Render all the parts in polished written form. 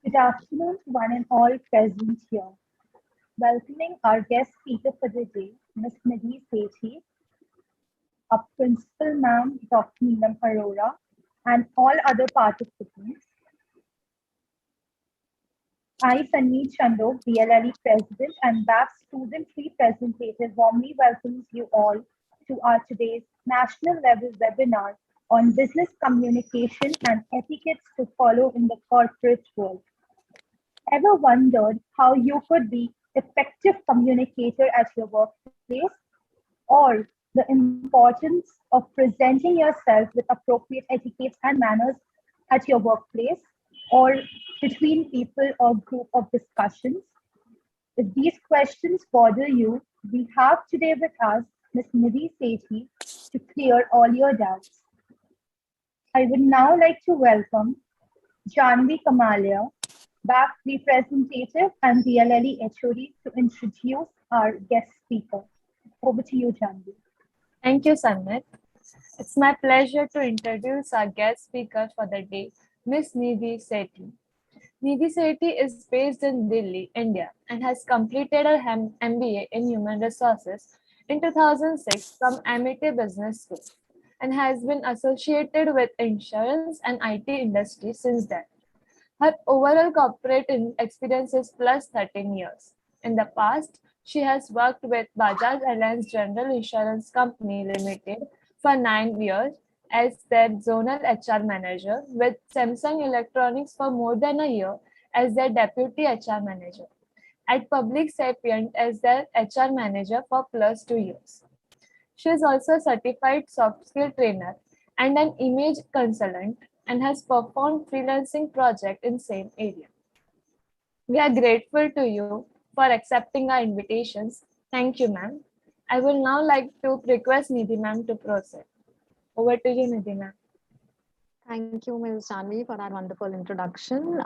Good afternoon to one and all present here. Welcoming our guest speaker for the day, Ms. Nidhi Sethi, our Principal Ma'am, Dr. Neelam Arora, and all other participants. I, Sanmeet Chandok, DLLE President and BAP Student Representative, warmly welcomes you all to our today's national level webinar on business communication and etiquettes to follow in the corporate world. Ever wondered how you could be effective communicator at your workplace or the importance of presenting yourself with appropriate etiquettes and manners at your workplace or between people or group of discussions? If these questions bother you, we have today with us Ms. Nidhi Sethi to clear all your doubts. I would now like to welcome Janvi Kamalia, BAP representative and DLLE HOD, to introduce our guest speaker. Over to you, Janvi. Thank you, Sanmet. It's my pleasure to introduce our guest speaker for the day, Ms. Nidhi Sethi. Nidhi Sethi is based in Delhi, India, and has completed her MBA in Human Resources in 2006 from MIT Business School and has been associated with insurance and IT industry since then. Her overall corporate experience is plus 13 years. In the past, she has worked with Bajaj Allianz General Insurance Company Limited for 9 years as their zonal HR manager, with Samsung Electronics for more than a year as their deputy HR manager, at Public Sapient as their HR manager for plus 2 years. She is also a certified soft skill trainer and an image consultant and has performed freelancing project in same area. We are grateful to you for accepting our invitations. Thank you, ma'am. I will now like to request Nidhi ma'am to proceed. Over to you, Nidhi ma'am. Thank you, Ms. Janvi, for that wonderful introduction.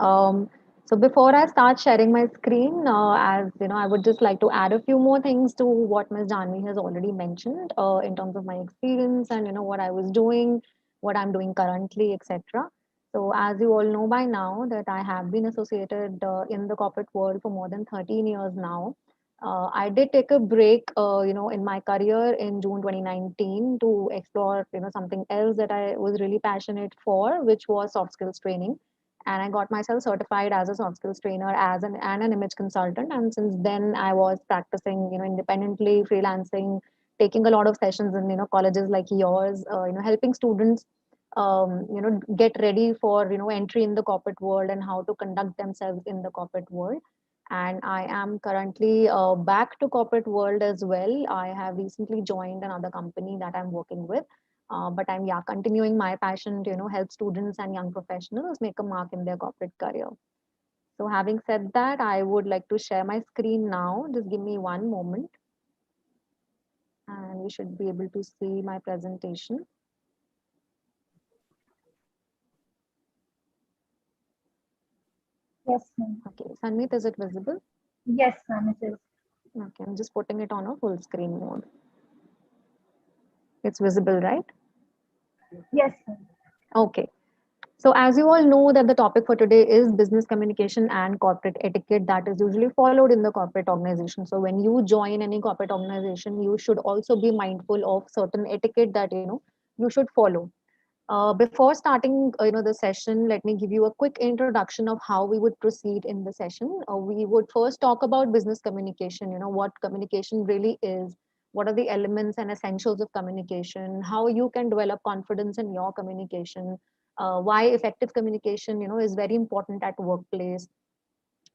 So before I start sharing my screen, as you know, I would just like to add a few more things to what Ms. Janvi has already mentioned in terms of my experience and what I was doing, what I'm doing currently, etc. So as you all know by now that I have been associated in the corporate world for more than 13 years now. I did take a break, in my career in June 2019 to explore, something else that I was really passionate for, which was soft skills training. And I got myself certified as a soft skills trainer and an image consultant. And since then, I was practicing, independently, freelancing, taking a lot of sessions in, colleges like yours, helping students, get ready for, entry in the corporate world and how to conduct themselves in the corporate world. And I am currently back to corporate world as well. I have recently joined another company that I'm working with, but I'm continuing my passion to help students and young professionals make a mark in their corporate career. So having said that, I would like to share my screen now. Just give me one moment, and we should be able to see my presentation. Yes, ma'am. Okay, Sanmeet, is it visible? Yes, ma'am, it is. Okay, I'm just putting it on a full screen mode. It's visible, right? Yes, ma'am. Okay. So as you all know that the topic for today is business communication and corporate etiquette that is usually followed in the corporate organization. So when you join any corporate organization, you should also be mindful of certain etiquette that you should follow. Before starting the session, let me give you a quick introduction of how we would proceed in the session. We would first talk about business communication, what communication really is, what are the elements and essentials of communication, how you can develop confidence in your communication, why effective communication is very important at workplace,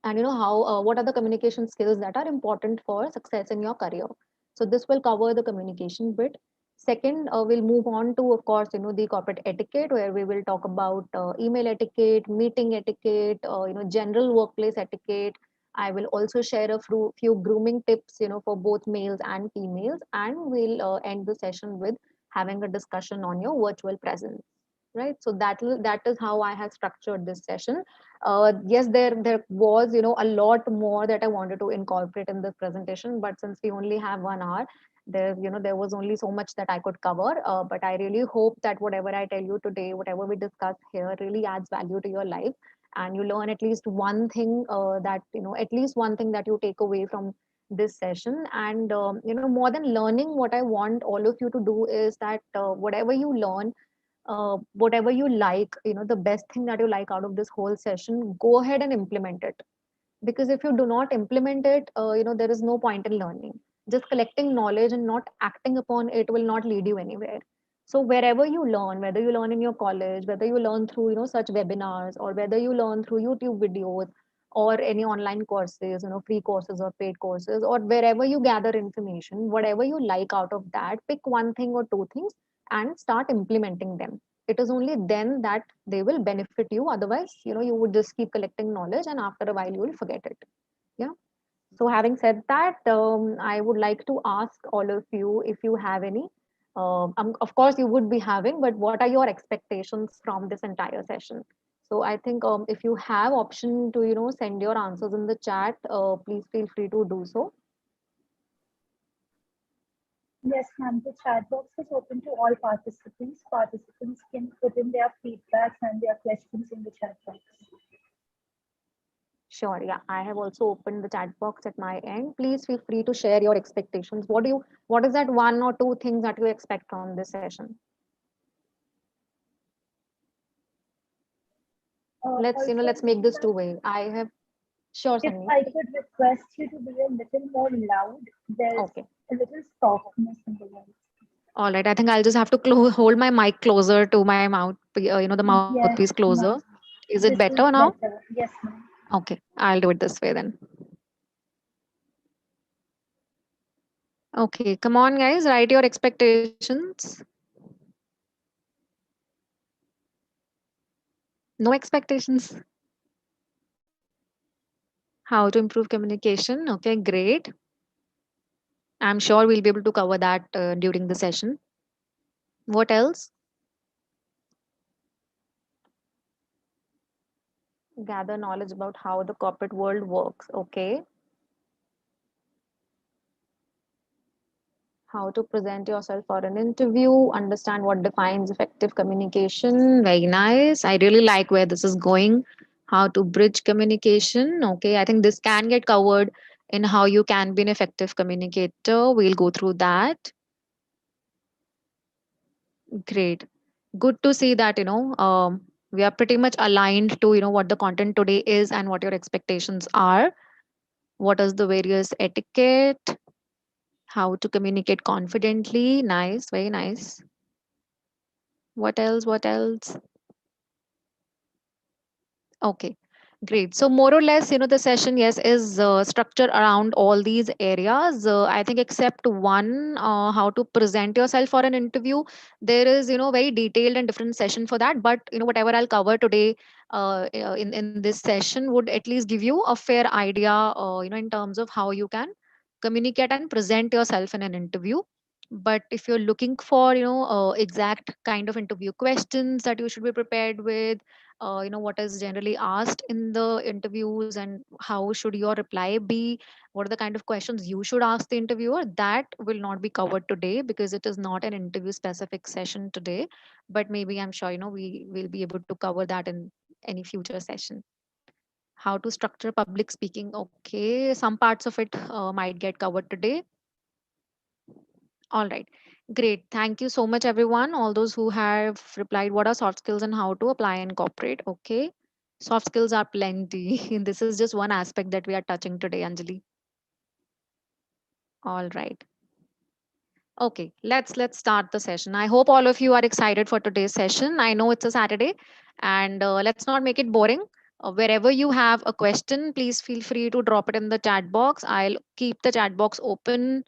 and how what are the communication skills that are important for success in your career. So this will cover the communication bit. Second, we'll move on to, of course, the corporate etiquette, where we will talk about email etiquette, meeting etiquette, general workplace etiquette. I will also share a few grooming tips for both males and females, and we'll end the session with having a discussion on your virtual presence, right? So that is how I have structured this session. Yes, there was a lot more that I wanted to incorporate in this presentation, but since we only have 1 hour, there was only so much that I could cover. But I really hope that whatever I tell you today, whatever we discuss here, really adds value to your life, and you learn at least one thing that at least one thing that you take away from this session. And more than learning, what I want all of you to do is that whatever you learn, whatever you like, the best thing that you like out of this whole session, go ahead and implement it. Because if you do not implement it, there is no point in learning. Just collecting knowledge and not acting upon it will not lead you anywhere. So wherever you learn, whether you learn in your college, whether you learn through such webinars, or whether you learn through YouTube videos, or any online courses, free courses or paid courses, or wherever you gather information, whatever you like out of that, pick one thing or two things and start implementing them. It is only then that they will benefit you. Otherwise, you would just keep collecting knowledge, and after a while you will forget it. Yeah. So having said that, I would like to ask all of you if you have any, of course you would be having, but what are your expectations from this entire session? So I think if you have option to send your answers in the chat, please feel free to do so. Yes, ma'am. The chat box is open to all participants. Participants can put in their feedbacks and their questions in the chat box. Sure. Yeah, I have also opened the chat box at my end. Please feel free to share your expectations. What is that one or two things that you expect from this session? Let's Also, make this two-way. I have, sure, if Sunny. I could request you to be a little more loud, there's Okay. a little softness in the voice. All right. I think I'll just have to hold my mic closer to my mouth, the mouthpiece Yes, closer. ma'am. Is it This better is now? better. Yes, ma'am. Okay. I'll do it this way then. Okay. Come on, guys. Write your expectations. No expectations. How to improve communication. Okay. Great. I'm sure we'll be able to cover that during the session. What else? Gather knowledge about how the corporate world works. Okay. How to present yourself for an interview, understand what defines effective communication. Very nice. I really like where this is going. How to bridge communication. Okay. I think this can get covered in how you can be an effective communicator. We'll go through that. Great. Good to see that, we are pretty much aligned to, what the content today is and what your expectations are. What is the various etiquette? How to communicate confidently. Nice. Very nice. What else? What else? Okay, great. So more or less, the session, yes, is structured around all these areas. I think except one, how to present yourself for an interview. There is, very detailed and different session for that. But whatever I'll cover today, in this session would at least give you a fair idea, in terms of how you can communicate and present yourself in an interview. But if you're looking for, exact kind of interview questions that you should be prepared with, what is generally asked in the interviews and how should your reply be, what are the kind of questions you should ask the interviewer, that will not be covered today because it is not an interview specific session today. But maybe I'm sure we will be able to cover that in any future session. How to structure public speaking. Okay, some parts of it might get covered today. All right. Great. Thank you so much, everyone. All those who have replied, what are soft skills and how to apply and incorporate? Okay. Soft skills are plenty. This is just one aspect that we are touching today, Anjali. All right. Okay. Let's start the session. I hope all of you are excited for today's session. I know it's a Saturday, and let's not make it boring. Wherever you have a question, please feel free to drop it in the chat box. I'll keep the chat box open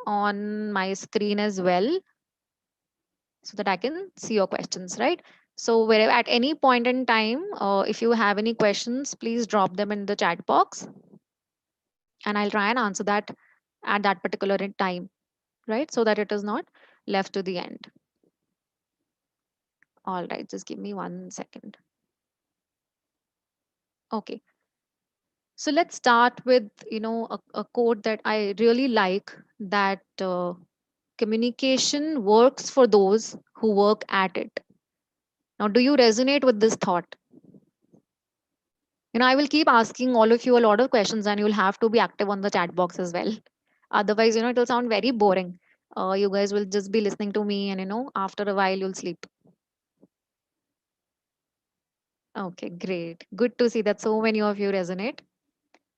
on my screen as well, so that I can see your questions, right? So wherever at any point in time, if you have any questions, please drop them in the chat box and I'll try and answer that at that particular time, right? So that it is not left to the end. All right, just give me 1 second. Okay. So let's start with, a quote that I really like, that communication works for those who work at it. Now, do you resonate with this thought? I will keep asking all of you a lot of questions, and you'll have to be active on the chat box as well. Otherwise, it will sound very boring. You guys will just be listening to me, and after a while, you'll sleep. Okay, great. Good to see that so many of you resonate.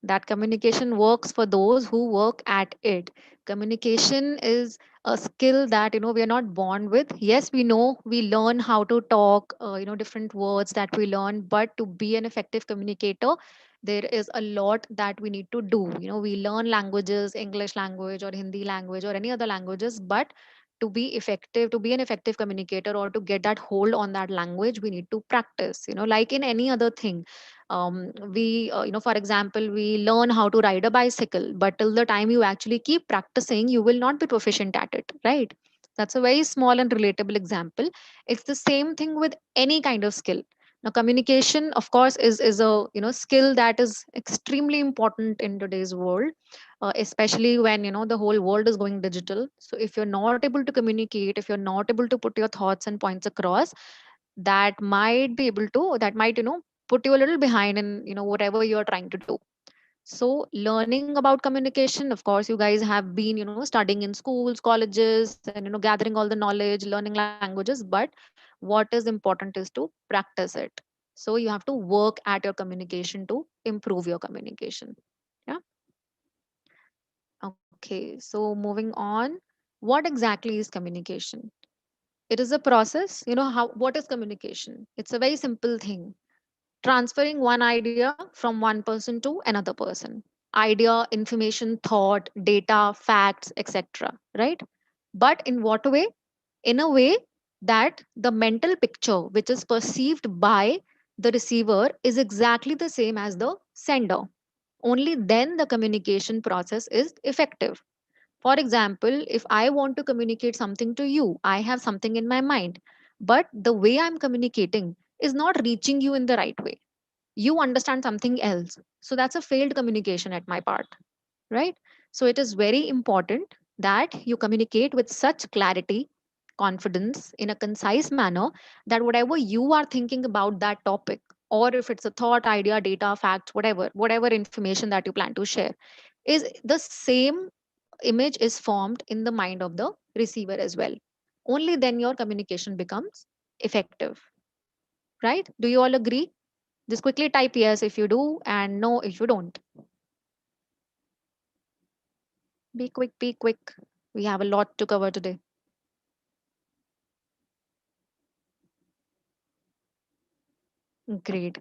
That communication works for those who work at it. Communication is a skill that we are not born with. Yes, we know we learn how to talk, different words that we learn, but to be an effective communicator, there is a lot that we need to do. We learn languages, English language or Hindi language or any other languages, but to be effective, to be an effective communicator, or to get that hold on that language, we need to practice, like in any other thing. We For example, we learn how to ride a bicycle, but till the time you actually keep practicing, you will not be proficient at it, right? That's a very small and relatable example. It's the same thing with any kind of skill. Now, communication, of course, is a skill that is extremely important in today's world, especially when the whole world is going digital. So if you're not able to communicate, if you're not able to put your thoughts and points across, that might put you a little behind in whatever you're trying to do. So learning about communication, of course, you guys have been studying in schools, colleges, and gathering all the knowledge, learning languages, but what is important is to practice it. So you have to work at your communication to improve your communication. Yeah. Okay, so moving on, what exactly is communication? It is a process. What is communication? It's a very simple thing: transferring one idea from one person to another person. Idea, information, thought, data, facts, etc. Right? But in what way? In a way that the mental picture which is perceived by the receiver is exactly the same as the sender. Only then the communication process is effective. For example, if I want to communicate something to you, I have something in my mind, but the way I'm communicating is not reaching you in the right way. You understand something else. So that's a failed communication at my part, right? So it is very important that you communicate with such clarity, confidence, in a concise manner, that whatever you are thinking about that topic, or if it's a thought, idea, data, facts, whatever information that you plan to share, is the same image is formed in the mind of the receiver as well. Only then your communication becomes effective, right? Do you all agree? Just quickly type yes if you do and no if you don't. Be quick, be quick. We have a lot to cover today. Great.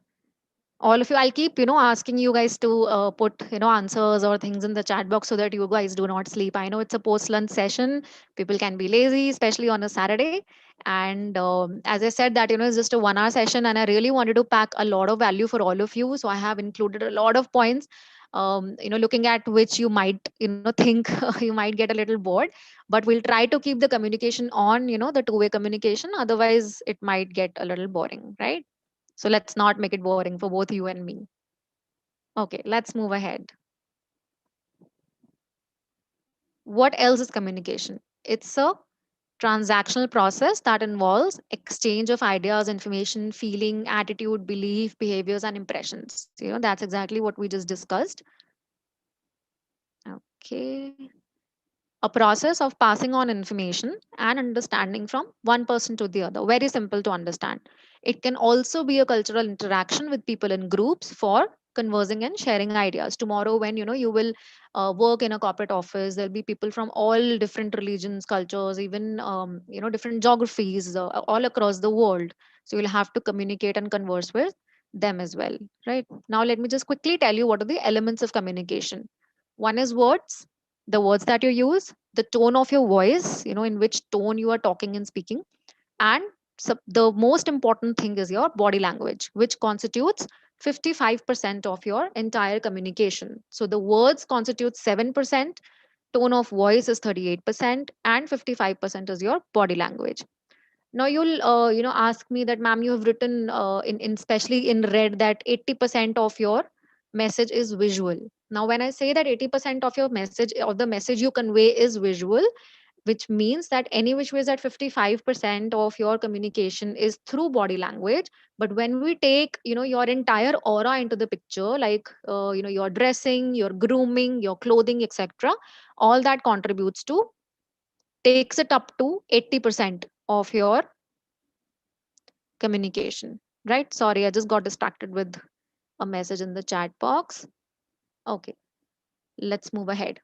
All of you, I'll keep asking you guys to put answers or things in the chat box so that you guys do not sleep. I know it's a post lunch session. People can be lazy, especially on a Saturday. And as I said, that it's just a 1 hour session, and I really wanted to pack a lot of value for all of you, so I have included a lot of points, looking at which you might think you might get a little bored, but we'll try to keep the communication on, the two-way communication. Otherwise it might get a little boring, right? So let's not make it boring for both you and me. Okay, let's move ahead. What else is communication? It's a transactional process that involves exchange of ideas, information, feeling, attitude, belief, behaviors, and impressions. That's exactly what we just discussed. Okay. A process of passing on information and understanding from one person to the other. Very simple to understand. It can also be a cultural interaction with people in groups for conversing and sharing ideas. Tomorrow, when you will work in a corporate office, there'll be people from all different religions, cultures, even different geographies, all across the world. So you'll have to communicate and converse with them as well, right? Now, let me just quickly tell you what are the elements of communication. One is words, the words that you use, the tone of your voice, in which tone you are talking and speaking, and the most important thing is your body language, which constitutes 55% of your entire communication. So the words constitute 7%, tone of voice is 38%, and 55% is your body language. Now you'll ask me that, ma'am, you have written in especially in red that 80% of your message is visual. Now when I say that 80% of your message, of the message you convey, is visual, which means that any which ways that 55% of your communication is through body language. But when we take, your entire aura into the picture, like, your dressing, your grooming, your clothing, etc., all that contributes to, takes it up to 80% of your communication, right? Sorry, I just got distracted with a message in the chat box. Okay, let's move ahead.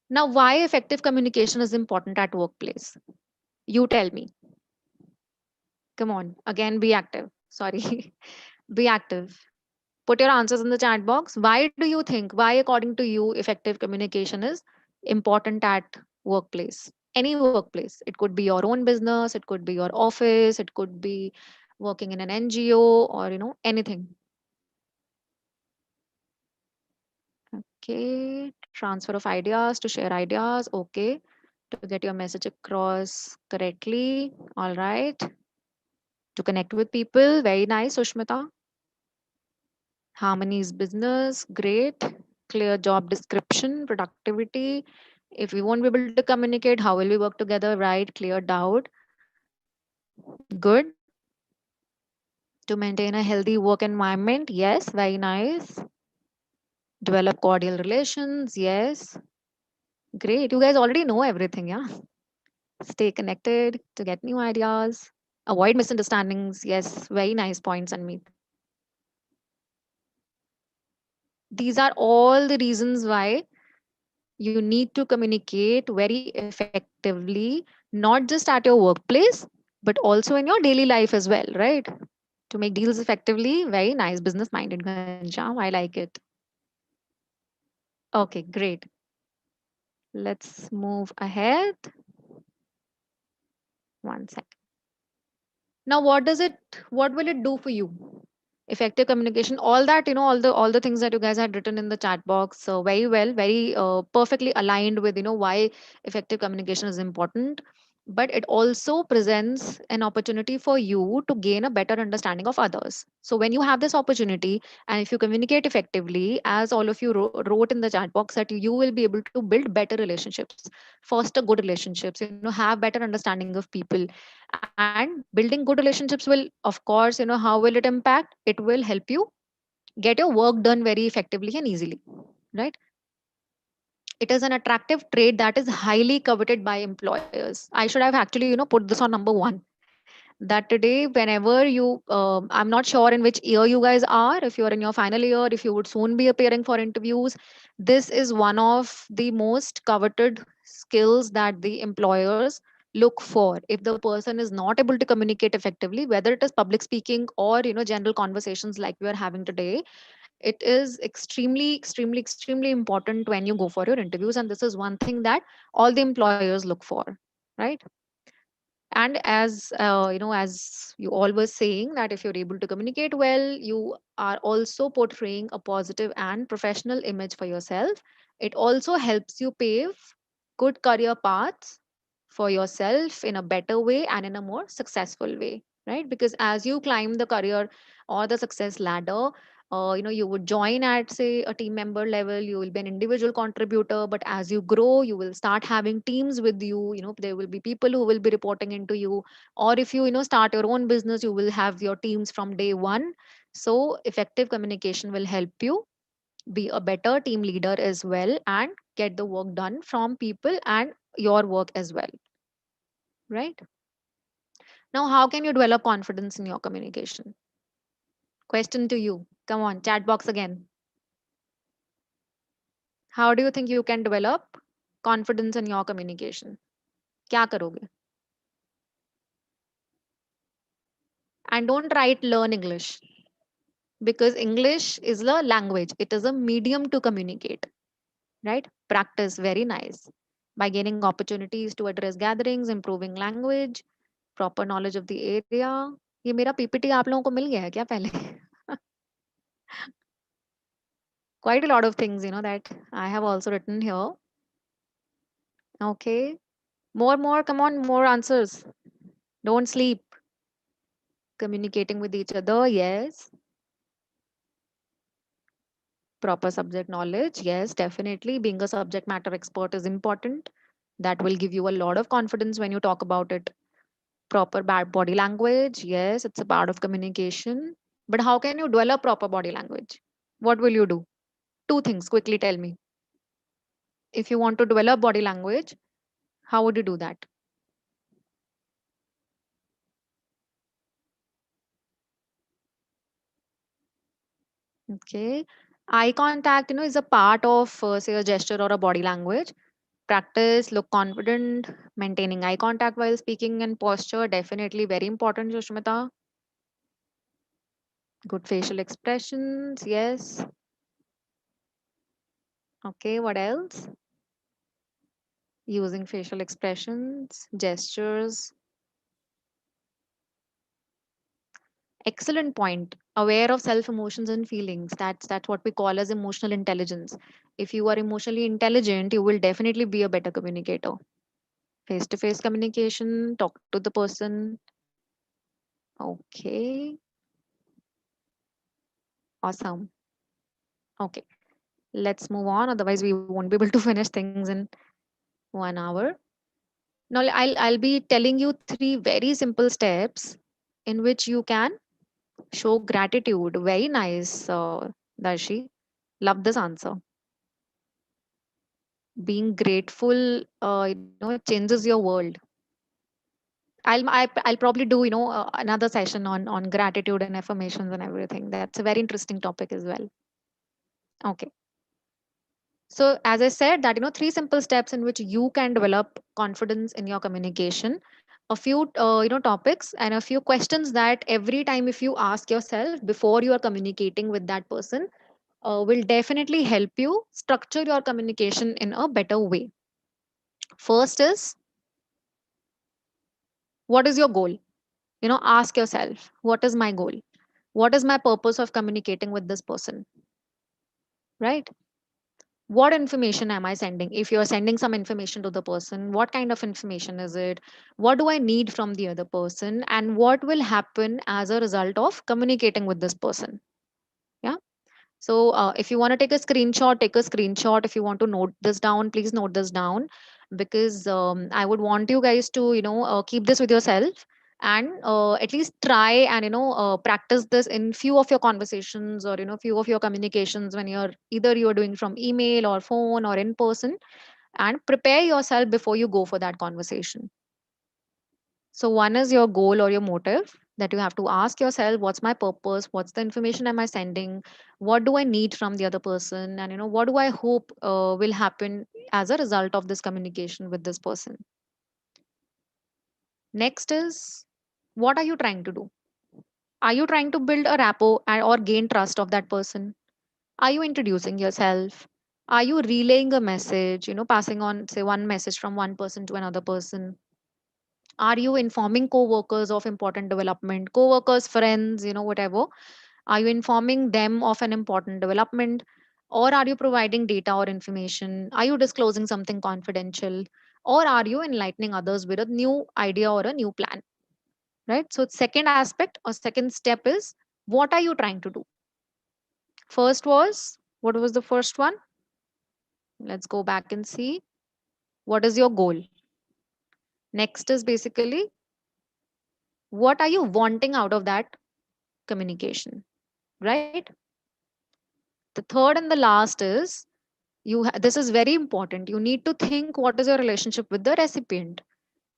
Now, why effective communication is important at workplace? You tell me. Come on, again, be active. Sorry, be active. Put your answers in the chat box. Why do you think, why, according to you, effective communication is important at workplace? Any workplace. It could be your own business, it could be your office, it could be working in an NGO, or, anything. Okay, transfer of ideas to share ideas. Okay, to get your message across correctly. All right. To connect with people. Very nice, Sushmita. Harmony is business. Great. Clear job description, productivity. If we won't be able to communicate, how will we work together? Right. Clear doubt. Good. To maintain a healthy work environment. Yes. Very nice. Develop cordial relations. Yes. Great. You guys already know everything. Yeah. Stay connected to get new ideas. Avoid misunderstandings. Yes. Very nice points, Anmeet. These are all the reasons why you need to communicate very effectively, not just at your workplace, but also in your daily life as well, right? To make deals effectively. Very nice, business minded, Ghanshyam. I like it. Okay, great. Let's move ahead. One second. Now, what will it do for you? Effective communication, all that, all the things that you guys had written in the chat box, so very well, very perfectly aligned with, why effective communication is important. But it also presents an opportunity for you to gain a better understanding of others. So when you have this opportunity, and if you communicate effectively, as all of you wrote in the chat box, that you will be able to build better relationships, foster good relationships, have better understanding of people. And building good relationships will, of course, how will it impact? It will help you get your work done very effectively and easily, right? It is an attractive trait that is highly coveted by employers. I should have actually, put this on number one, that today, whenever I'm not sure in which year you guys are, if you're in your final year, if you would soon be appearing for interviews, this is one of the most coveted skills that the employers look for. If the person is not able to communicate effectively, whether it is public speaking or, general conversations like we are having today, it is extremely, extremely, extremely important when you go for your interviews. And this is one thing that all the employers look for, right? And as you all were saying, that if you're able to communicate well, you are also portraying a positive and professional image for yourself. It also helps you pave good career paths for yourself in a better way and in a more successful way, right? Because as you climb the career or the success ladder, you would join at, say, a team member level, you will be an individual contributor, but as you grow, you will start having teams with you. There will be people who will be reporting into you. Or if you, start your own business, you will have your teams from day one. So effective communication will help you be a better team leader as well, and get the work done from people and your work as well, right? Now, how can you develop confidence in your communication? Question to you. Come on, chat box again. How do you think you can develop confidence in your communication? क्या करोगे? And don't try to learn English, because English is a language. It is a medium to communicate, right? Practice, very nice. By gaining opportunities to address gatherings, improving language, proper knowledge of the area. ये मेरा PPT आप लोगों को मिल गया है क्या पहले? Quite a lot of things, that I have also written here. Okay. More, come on, more answers. Don't sleep. Communicating with each other, yes. Proper subject knowledge, yes, definitely. Being a subject matter expert is important. That will give you a lot of confidence when you talk about it. Proper body language, yes, it's a part of communication. But how can you develop proper body language? What will you do? Two things, quickly tell me. If you want to develop body language, how would you do that? Okay. Eye contact, is a part of, say, a gesture or a body language. Practice, look confident, maintaining eye contact while speaking, and posture, definitely very important, Sushmita. Good facial expressions, yes. Okay, what else? Using facial expressions, gestures. Excellent point. Aware of self emotions and feelings. That's what we call as emotional intelligence. If you are emotionally intelligent, you will definitely be a better communicator. Face to face communication, talk to the person. Okay, awesome. Okay, let's move on. Otherwise, we won't be able to finish things in 1 hour. Now, I'll be telling you three very simple steps in which you can show gratitude. Very nice, Darshi. Love this answer. Being grateful, changes your world. I'll probably do, another session on gratitude and affirmations and everything. That's a very interesting topic as well. Okay. So as I said that, three simple steps in which you can develop confidence in your communication, a few, topics and a few questions that every time if you ask yourself before you are communicating with that person, will definitely help you structure your communication in a better way. First is, what is your goal? Ask yourself, what is my goal? What is my purpose of communicating with this person? Right? What information am I sending? If you're sending some information to the person, what kind of information is it? What do I need from the other person? And what will happen as a result of communicating with this person? Yeah. So if you want to take a screenshot, take a screenshot. If you want to note this down, please note this down, because I would want you guys to, keep this with yourself, and at least try and, practice this in few of your conversations, or, few of your communications, when you're doing from email or phone or in person, and prepare yourself before you go for that conversation. So one is your goal or your motive, that you have to ask yourself, what's my purpose? What's the information am I sending? What do I need from the other person? And what do I hope will happen as a result of this communication with this person? Next is, what are you trying to do? Are you trying to build a rapport or gain trust of that person? Are you introducing yourself? Are you relaying a message, passing on, say, one message from one person to another person? Are you informing co-workers of important development, co-workers, friends, whatever? Are you informing them of an important development? Or are you providing data or information? Are you disclosing something confidential? Or are you enlightening others with a new idea or a new plan? Right? So, second aspect or second step is, what are you trying to do? First was, what was the first one? Let's go back and see. What is your goal? Next is basically, what are you wanting out of that communication? Right? The third and the last is, this is very important. You need to think, what is your relationship with the recipient?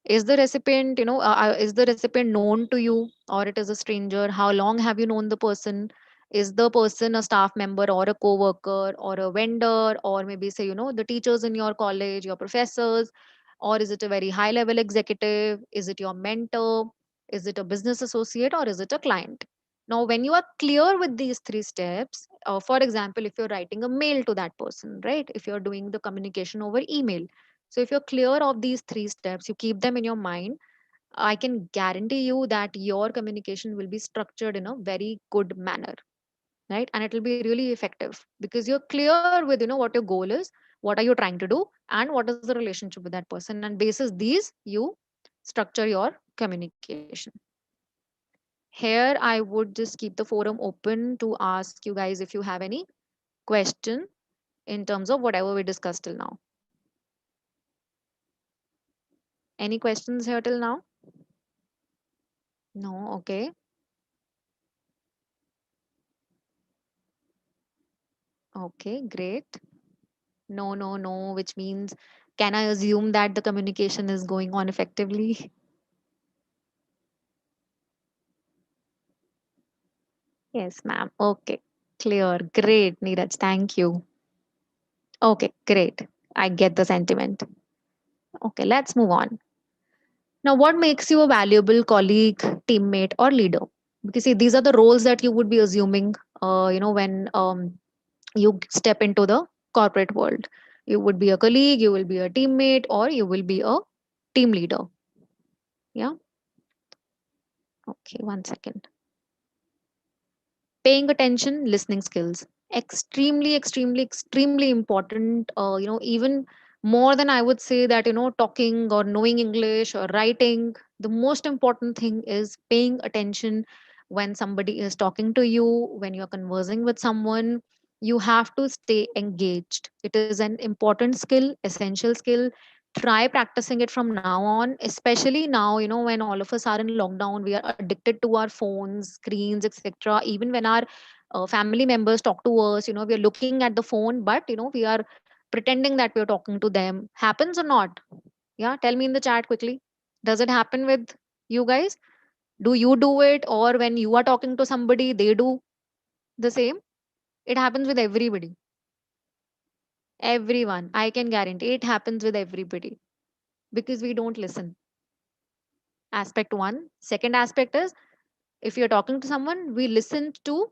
Is the recipient, is the recipient known to you, or it is a stranger? How long have you known the person? Is the person a staff member or a co-worker or a vendor, or maybe, say, the teachers in your college, your professors? Or is it a very high level executive? Is it your mentor? Is it a business associate, or is it a client? Now, when you are clear with these three steps, for example, if you're writing a mail to that person, right? If you're doing the communication over email, so if you're clear of these three steps, you keep them in your mind, I can guarantee you that your communication will be structured in a very good manner, right? And it will be really effective, because you're clear with, what your goal is, what are you trying to do, and what is the relationship with that person. And basis these, you structure your communication. Here, I would just keep the forum open to ask you guys if you have any question in terms of whatever we discussed till now. Any questions here till now? No. Okay. Okay, great. No, no, no, which means can I assume that the communication is going on effectively? Yes, ma'am. Okay. Clear. Great, Neeraj. Thank you. Okay, great. I get the sentiment. Okay, let's move on. Now, what makes you a valuable colleague, teammate, or leader? Because see, these are the roles that you would be assuming, when you step into the corporate world. You would be a colleague, you will be a teammate, or you will be a team leader. Yeah. Okay, one second. Paying attention, listening skills, extremely important. Even more than I would say that, talking or knowing English or writing, the most important thing is paying attention when somebody is talking to you, when you're conversing with someone. You have to stay engaged. It is an important skill, essential skill. Try practicing it from now on, especially now, when all of us are in lockdown, we are addicted to our phones, screens, etc. Even when our family members talk to us, we are looking at the phone, but we are pretending that we are talking to them. Happens or not? Yeah, tell me in the chat quickly. Does it happen with you guys? Do you do it, or when you are talking to somebody they do the same? It happens with everybody. Everyone, I can guarantee it happens with everybody, because we don't listen. Aspect one. Second aspect is, if you're talking to someone, we listen to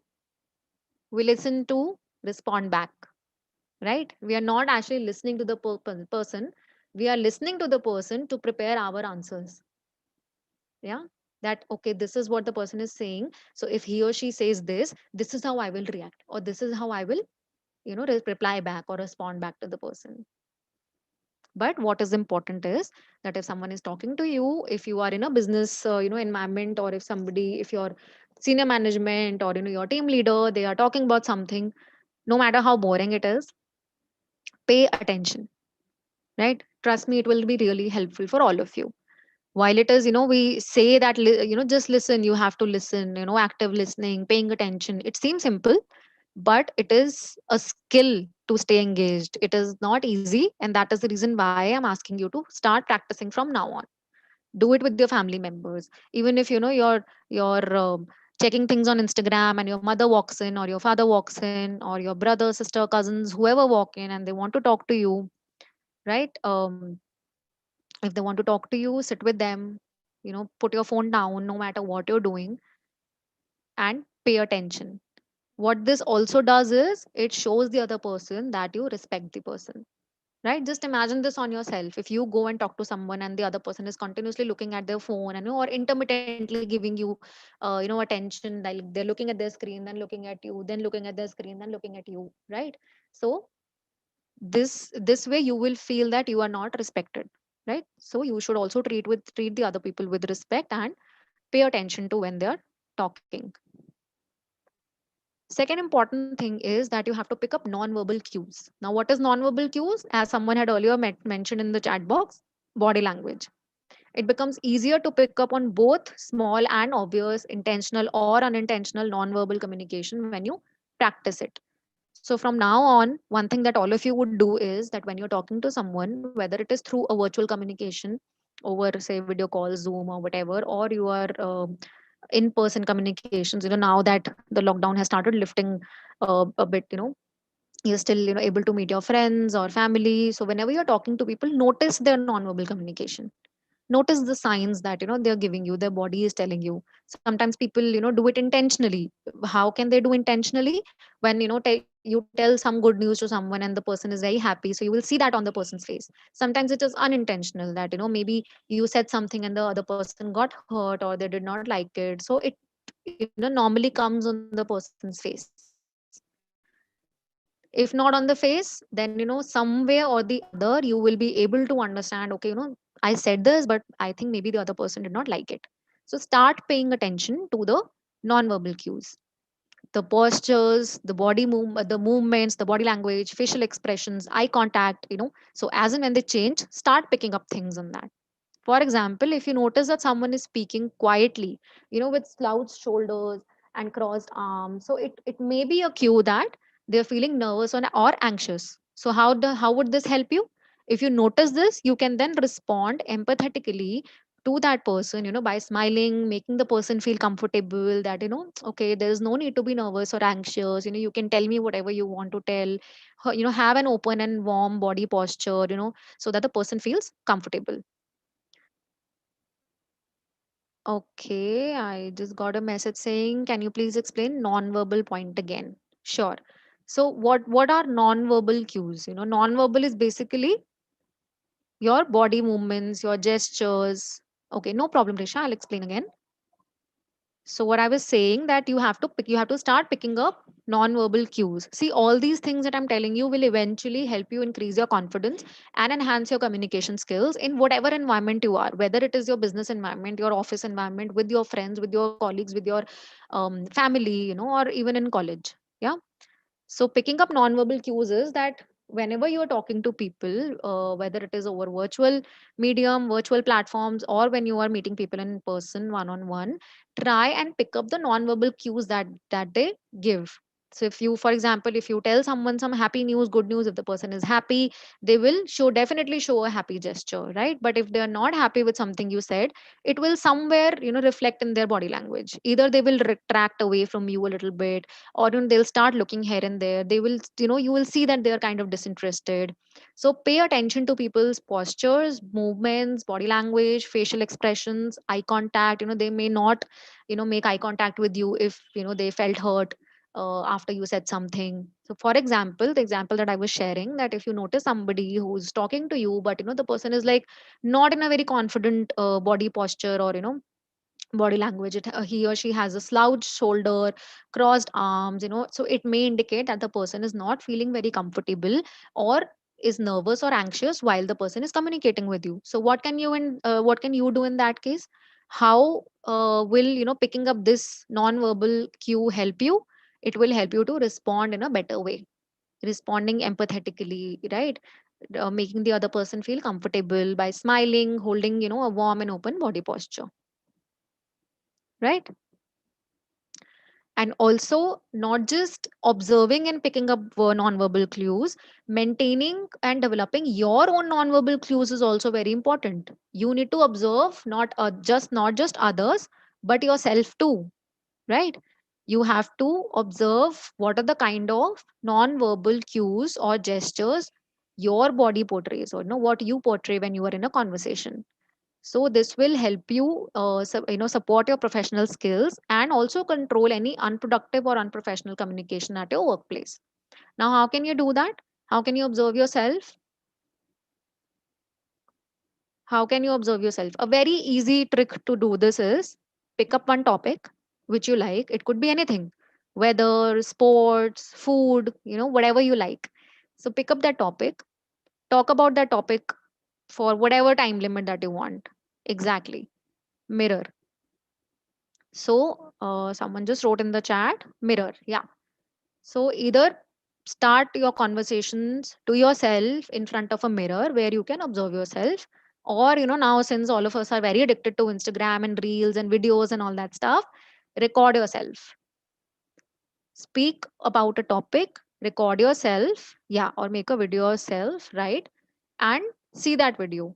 respond back, right? We are not actually listening to the person. We are listening to the person to prepare our answers. Yeah, that okay, this is what the person is saying, so if he or she says this is how I will react, or this is how I will reply back or respond back to the person. But what is important is that if someone is talking to you, if you are in a business environment, or if you're senior management, or your team leader, they are talking about something, no matter how boring it is, pay attention, right? Trust me, it will be really helpful for all of you. While it is, we say that just listen, you have to listen, active listening, paying attention, it seems simple, but it is a skill to stay engaged. It is not easy, and that is the reason why I'm asking you to start practicing from now on. Do it with your family members. Even if you're checking things on Instagram, and your mother walks in, or your father walks in, or your brother, sister, cousins, whoever walk in, and they want to talk to you, right? If they want to talk to you, sit with them, put your phone down, no matter what you're doing, and pay attention. What this also does is it shows the other person that you respect the person, right? Just imagine this on yourself. If you go and talk to someone, and the other person is continuously looking at their phone, and or intermittently giving you attention, like they're looking at their screen, then looking at you, then looking at their screen, then looking at you, right? So this way you will feel that you are not respected, right? So you should also treat the other people with respect, and pay attention to when they're talking. Second important thing is that you have to pick up non-verbal cues. Now, what is non-verbal cues? As someone had earlier mentioned in the chat box, body language. It becomes easier to pick up on both small and obvious, intentional or unintentional non-verbal communication when you practice it. So from now on, one thing that all of you would do is that when you're talking to someone, whether it is through a virtual communication over, say, video call, Zoom, or whatever, or you are in-person communications, now that the lockdown has started lifting a bit, you're still able to meet your friends or family. So whenever you're talking to people, notice their non-verbal communication. Notice the signs that they're giving you, their body is telling you. Sometimes people do it intentionally. How can they do intentionally? When you tell some good news to someone, and the person is very happy, so you will see that on the person's face. Sometimes it is unintentional, that maybe you said something and the other person got hurt, or they did not like it, so it normally comes on the person's face. If not on the face, then some way or the other you will be able to understand, okay, I said this, but I think maybe the other person did not like it. So start paying attention to the non-verbal cues, the postures, the movements, the body language, facial expressions, eye contact. So as and when they change, start picking up things on that. For example, if you notice that someone is speaking quietly, with slouched shoulders and crossed arms, so it may be a cue that they're feeling nervous or anxious. So how would this help you? If you notice this, you can then respond empathetically to that person, by smiling, making the person feel comfortable that, okay, there is no need to be nervous or anxious. You can tell me whatever you want to tell. Have an open and warm body posture, so that the person feels comfortable. Okay, I just got a message saying, can you please explain non-verbal point again? Sure. So what are non-verbal cues? Non-verbal is basically your body movements, your gestures. Okay, no problem, Risha. I'll explain again. So what I was saying that you have to start picking up non-verbal cues. See, all these things that I'm telling you will eventually help you increase your confidence and enhance your communication skills in whatever environment you are, whether it is your business environment, your office environment, with your friends, with your colleagues, with your family, or even in college. Yeah. So picking up non-verbal cues is that whenever you're talking to people, whether it is over virtual medium, virtual platforms, or when you are meeting people in person, one-on-one, try and pick up the non-verbal cues that they give. So if you, for example, if you tell someone some happy news, good news, if the person is happy, they will definitely show a happy gesture, right? But if they are not happy with something you said, it will somewhere, reflect in their body language. Either they will retract away from you a little bit, or they'll start looking here and there. They will, you will see that they're kind of disinterested. So pay attention to people's postures, movements, body language, facial expressions, eye contact. They may not, make eye contact with you if they felt hurt after you said something. So for example, the example that I was sharing, that if you notice somebody who's talking to you, but the person is like not in a very confident body posture, or body language, he or she has a slouched shoulder, crossed arms, so it may indicate that the person is not feeling very comfortable, or is nervous or anxious while the person is communicating with you. So what can you do in that case? How will picking up this non-verbal cue help you? It will help you to respond in a better way, responding empathetically, right? Making the other person feel comfortable by smiling, holding a warm and open body posture, right? And also, not just observing and picking up non-verbal clues, maintaining and developing your own non-verbal clues is also very important. You need to observe not just others, but yourself too, right? You have to observe what are the kind of non-verbal cues or gestures your body portrays, or what you portray when you are in a conversation. So this will help you support your professional skills and also control any unproductive or unprofessional communication at your workplace. Now how can you do that? How can you observe yourself? How can you observe yourself? A very easy trick to do this is pick up one topic which you like. It could be anything, weather, sports, food, whatever you like. So pick up that topic, talk about that topic for whatever time limit that you want. Exactly. Mirror. So, someone just wrote in the chat, mirror. Yeah. So, either start your conversations to yourself in front of a mirror where you can observe yourself, or, now since all of us are very addicted to Instagram and reels and videos and all that stuff, record yourself. Speak about a topic, record yourself. Yeah. Or make a video yourself, right? And see that video,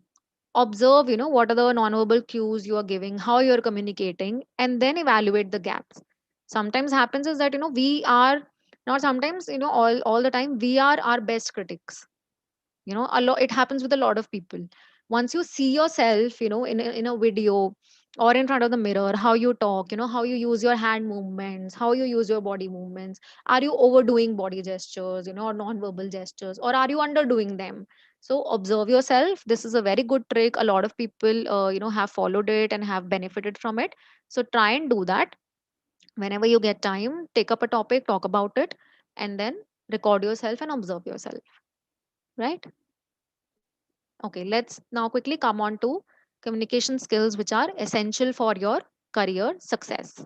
observe what are the nonverbal cues you are giving, how you're communicating, and then evaluate the gaps. Sometimes happens is that we are not sometimes all the time we are our best critics. A lot, it happens with a lot of people. Once you see yourself in a video or in front of the mirror, how you talk, how you use your hand movements, how you use your body movements, are you overdoing body gestures, or non-verbal gestures, or are you underdoing them? So observe yourself. This is a very good trick. A lot of people have followed it and have benefited from it. So try and do that whenever you get time. Take up a topic, talk about it, and then record yourself and observe yourself, right? Okay, let's now quickly come on to communication skills which are essential for your career success.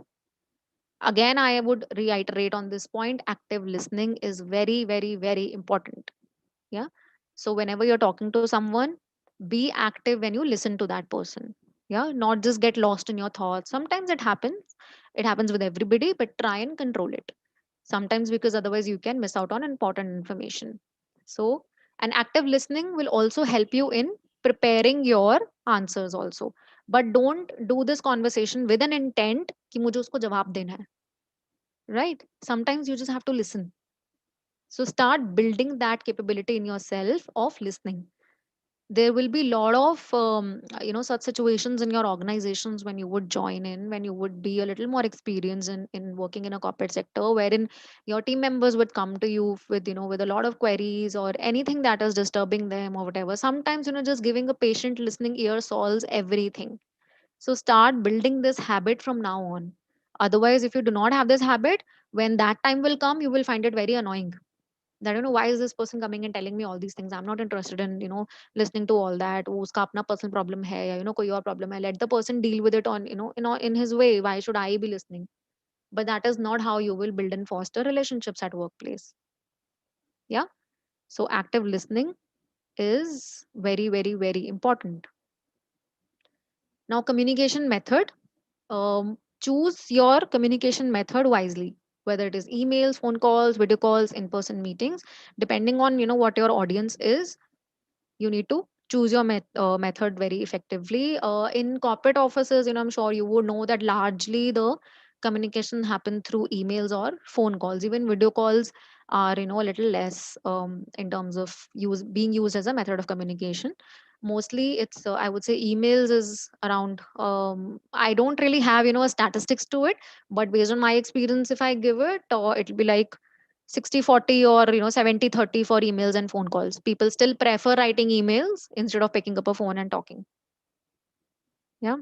Again, I would reiterate on this point, active listening is very, very, very important. Yeah. So whenever you're talking to someone, Be active when you listen to that person. Yeah, not just get lost in your thoughts. Sometimes it happens with everybody, but try and control it sometimes, because otherwise you can miss out on important information. So an active listening will also help you in preparing your answers also. But don't do this conversation with an intent कि मुझे उसको जवाब देना है, right? Sometimes you just have to listen. So start building that capability in yourself of listening. There will be a lot of such situations in your organizations when you would join in, when you would be a little more experienced in working in a corporate sector, wherein your team members would come to you with with a lot of queries or anything that is disturbing them or whatever. Sometimes just giving a patient listening ear solves everything. So start building this habit from now on. Otherwise, if you do not have this habit, when that time will come, you will find it very annoying that why is this person coming and telling me all these things. I'm not interested in listening to all that. वो उसका अपना personal problem है या कोई और problem है. Let the person deal with it on in his way. Why should I be listening? But that is not how you will build and foster relationships at workplace. Yeah. So active listening is very, very, very important. Now, communication method. Choose your communication method wisely, whether it is emails, phone calls, video calls, in-person meetings, depending on what your audience is. You need to choose your method very effectively. In corporate offices, I'm sure you would know that largely the communication happen through emails or phone calls. Even video calls are a little less in terms of use being used as a method of communication. Mostly it's I would say emails is around. I don't really have a statistics to it, but based on my experience, if I give it, it'll be like 60-40 or 70-30 for emails and phone calls. People still prefer writing emails instead of picking up a phone and talking. Yeah.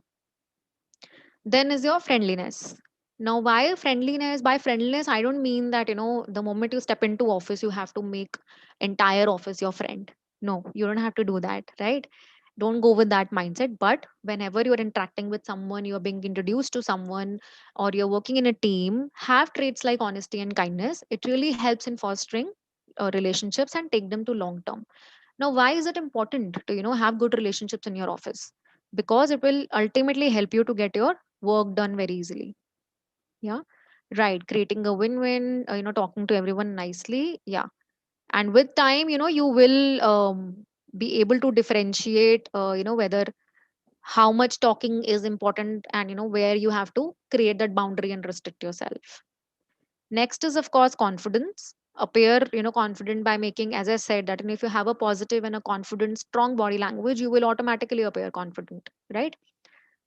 Then is your friendliness. Now, why friendliness? By friendliness, I don't mean that the moment you step into office you have to make entire office your friend. No, you don't have to do that, right? Don't go with that mindset. But whenever you're interacting with someone, you're being introduced to someone, or you're working in a team, have traits like honesty and kindness. It really helps in fostering relationships and take them to long term. Now, why is it important to have good relationships in your office? Because it will ultimately help you to get your work done very easily. Yeah, right. Creating a win-win. Talking to everyone nicely. Yeah, and with time, you will be able to differentiate. Whether how much talking is important, and where you have to create that boundary and restrict yourself. Next is, of course, confidence. Appear, confident by making, as I said, that if you have a positive and a confident, strong body language, you will automatically appear confident, right?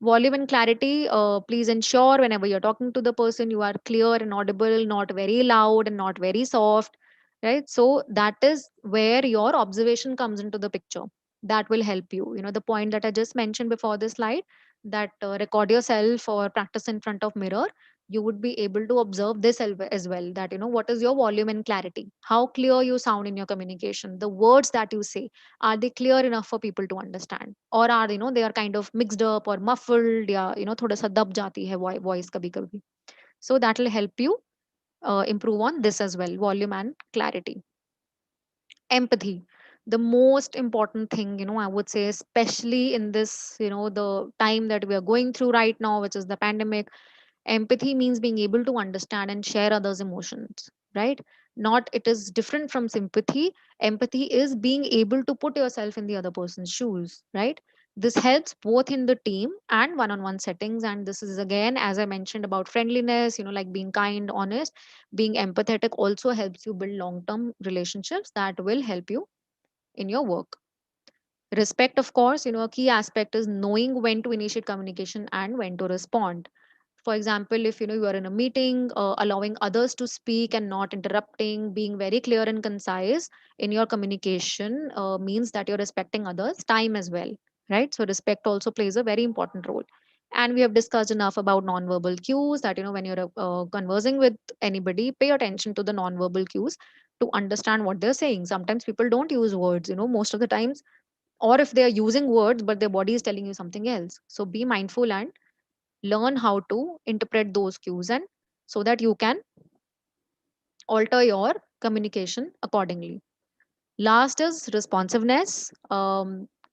Volume and clarity. Please ensure whenever you're talking to the person, you are clear and audible, not very loud and not very soft, right? So that is where your observation comes into the picture. That will help you. The point that I just mentioned before this slide, that record yourself or practice in front of mirror, you would be able to observe this as well, that what is your volume and clarity, how clear you sound in your communication, the words that you say, are they clear enough for people to understand, or are they are kind of mixed up or muffled, या थोड़ा सा दब जाती है voice कभी कभी. So that will help you improve on this as well, volume and clarity. Empathy, the most important thing, I would say, especially in this, the time that we are going through right now, which is the pandemic. Empathy means being able to understand and share others' emotions, right? Not, it is different from sympathy. Empathy is being able to put yourself in the other person's shoes, right? This helps both in the team and one on one settings. And this is again, as I mentioned, about friendliness, like being kind, honest, being empathetic also helps you build long term relationships that will help you in your work. Respect, of course, a key aspect is knowing when to initiate communication and when to respond. For example, if you are in a meeting, allowing others to speak and not interrupting, being very clear and concise in your communication means that you're respecting others time as well, right? So respect also plays a very important role. And we have discussed enough about non-verbal cues, that when you're conversing with anybody, pay attention to the non-verbal cues to understand what they're saying. Sometimes people don't use words, most of the times, or if they are using words but their body is telling you something else. So be mindful and learn how to interpret those cues, and so that you can alter your communication accordingly. Last is responsiveness.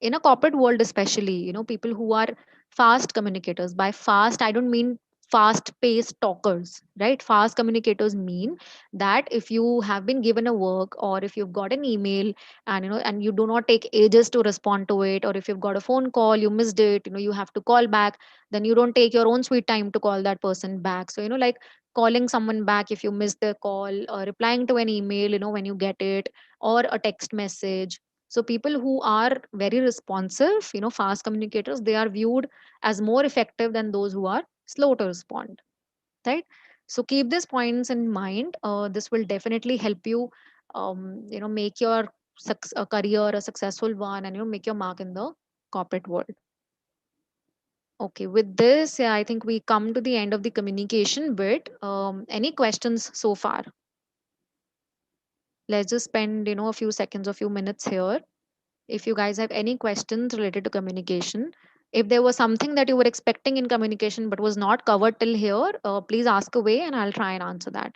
in a corporate world especially, people who are fast communicators. By fast I don't mean fast paced talkers, right? Fast communicators mean that if you have been given a work, or if you've got an email, and and you do not take ages to respond to it, or if you've got a phone call, you missed it, you have to call back, then you don't take your own sweet time to call that person back. So like calling someone back if you miss their call, or replying to an email when you get it, or a text message. So people who are very responsive, fast communicators, they are viewed as more effective than those who are slow to respond, right? So keep these points in mind. This will definitely help you, make your a career a successful one, and make your mark in the corporate world. Okay, with this, yeah, I think we come to the end of the communication bit. Any questions so far? Let's just spend a few seconds, a few minutes here. If you guys have any questions related to communication, if there was something that you were expecting in communication but was not covered till here, please ask away and I'll try and answer that.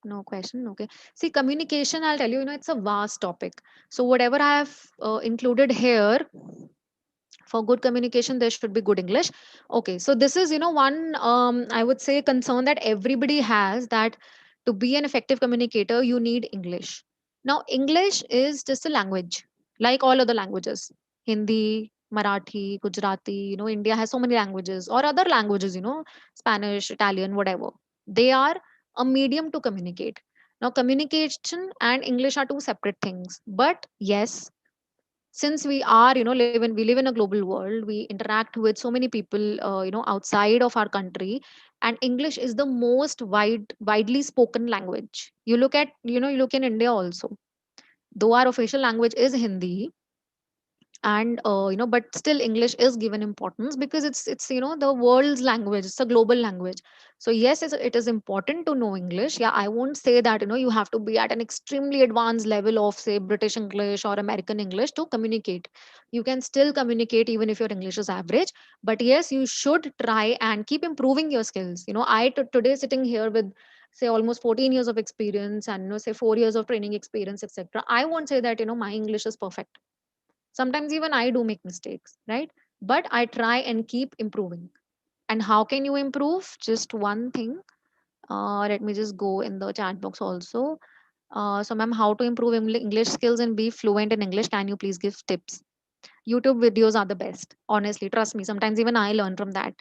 No question. Okay. See, communication, I'll tell you, it's a vast topic. So, whatever I have included here, for good communication there should be good English. Okay, so this is one, I would say, concern that everybody has, that to be an effective communicator you need English. Now English is just a language, like all other languages. Hindi, Marathi, Gujarati, India has so many languages, or other languages, Spanish, Italian, whatever. They are a medium to communicate. Now communication and English are two separate things, but yes, since we are we live in a global world, we interact with so many people outside of our country, and English is the most widely spoken language. You look at, you look in India also, though our official language is Hindi, and but still English is given importance because it's the world's language, it's a global language. So yes, it is important to know English. Yeah, I won't say that you have to be at an extremely advanced level of, say, British English or American English to communicate. You can still communicate even if your English is average, but yes, you should try and keep improving your skills. Today sitting here with, say, almost 14 years of experience, and say 4 years of training experience, etc., I won't say that my English is perfect. Sometimes even I do make mistakes, right? But I try and keep improving. And how can you improve? Just one thing. Let me just go in the chat box also. So, ma'am, how to improve English skills and be fluent in English? Can you please give tips? YouTube videos are the best. Honestly, trust me. Sometimes even I learn from that,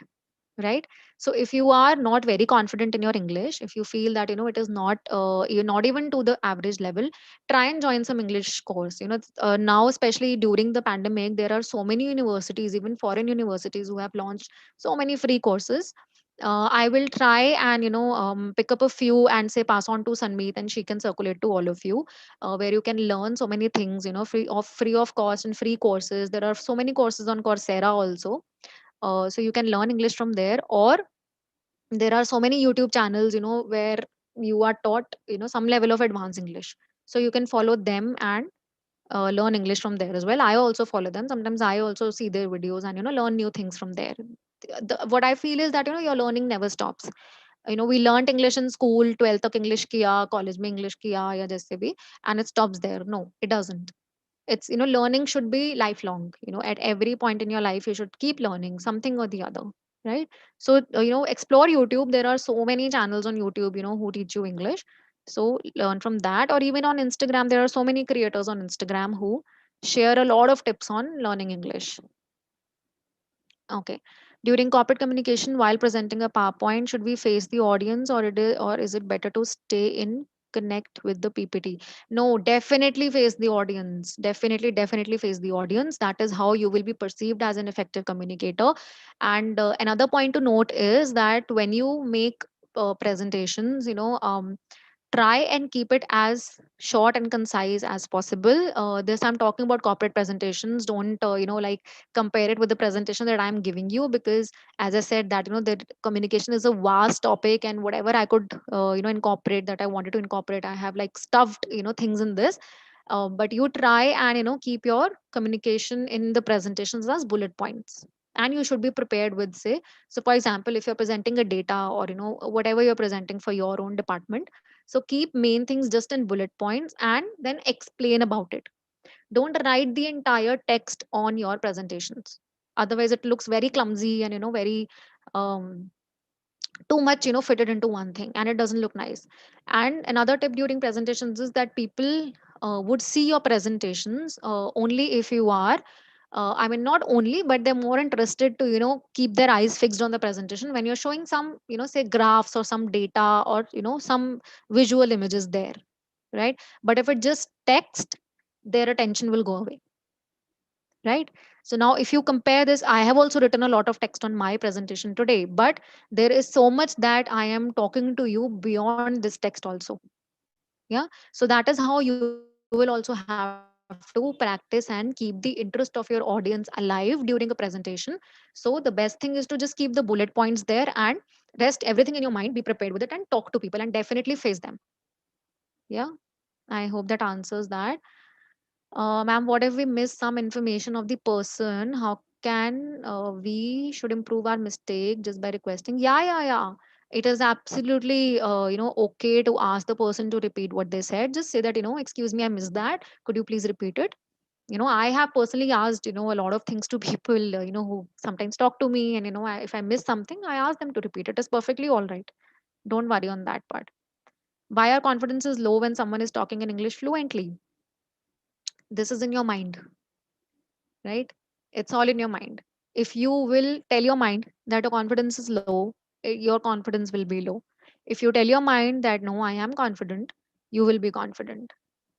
right? So if you are not very confident in your English, if you feel that it is not, you're not even to the average level, try and join some English course. Now, especially during the pandemic, there are so many universities, even foreign universities, who have launched so many free courses. I will try and pick up a few and, say, pass on to Sanmeet, and she can circulate to all of you, where you can learn so many things, free of cost, and free courses. There are so many courses on Coursera also. So you can learn English from there, or there are so many YouTube channels where you are taught some level of advanced English. So you can follow them and learn English from there as well. I also follow them. Sometimes I also see their videos and learn new things from there. What I feel is that your learning never stops. We learned English in school, 12th तक English किया, college में English किया, या जैसे भी, and it stops there. No, it doesn't. It's learning should be lifelong. At every point in your life you should keep learning something or the other, right? So explore YouTube. There are so many channels on YouTube who teach you English. So learn from that, or even on Instagram, there are so many creators on Instagram who share a lot of tips on learning English. Okay. During corporate communication, while presenting a PowerPoint, should we face the audience, or is it better to stay in connect with the PPT? No, definitely face the audience. Definitely face the audience. That is how you will be perceived as an effective communicator. And another point to note is that when you make presentations, try and keep it as short and concise as possible. This I'm talking about corporate presentations. Don't like compare it with the presentation that I'm giving you, because as I said that that communication is a vast topic, and whatever I could incorporate, that I wanted to incorporate, I have like stuffed things in this. But you try and keep your communication in the presentations as bullet points, and you should be prepared with, say, so for example, if you're presenting a data, or whatever you're presenting for your own department, so keep main things just in bullet points and then explain about it. Don't write the entire text on your presentations, otherwise it looks very clumsy and very um, too much fitted into one thing, and it doesn't look nice. And another tip during presentations is that people would see your presentations only if you are I mean, not only, but they're more interested to keep their eyes fixed on the presentation when you're showing some say graphs or some data, or some visual images there, right? But if it's just text, their attention will go away, right? So now if you compare this, I have also written a lot of text on my presentation today, but there is so much that I am talking to you beyond this text also. Yeah. So that is how you will also have to practice and keep the interest of your audience alive during a presentation. So the best thing is to just keep the bullet points there and rest everything in your mind, be prepared with it, and talk to people and definitely face them. Yeah. I hope that answers that. Ma'am, what if we miss some information of the person? How can we should improve our mistake just by requesting? Yeah, yeah, yeah. It is absolutely okay to ask the person to repeat what they said. Just say that excuse me, I missed that. Could you please repeat it? I have personally asked a lot of things to people who sometimes talk to me, and if I miss something, I ask them to repeat it. It's perfectly all right. Don't worry on that part. Why our confidence is low when someone is talking in English fluently? This is in your mind, right? It's all in your mind. If you will tell your mind that your confidence is low, your confidence will be low. If you tell your mind that no, I am confident, you will be confident,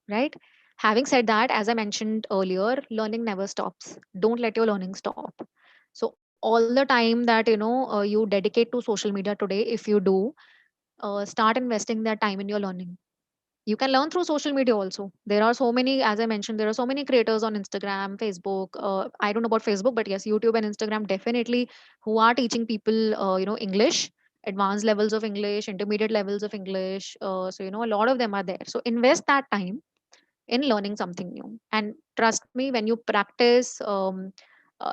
right? Having said that, as I mentioned earlier, learning never stops. Don't let your learning stop. So all the time that you dedicate to social media today, if you do, start investing that time in your learning. You can learn through social media also. There are so many, as I mentioned, there are so many creators on Instagram, Facebook, I don't know about Facebook, but yes, YouTube and Instagram definitely, who are teaching people English, advanced levels of English, intermediate levels of English. So a lot of them are there, so invest that time in learning something new. And trust me, when you practice,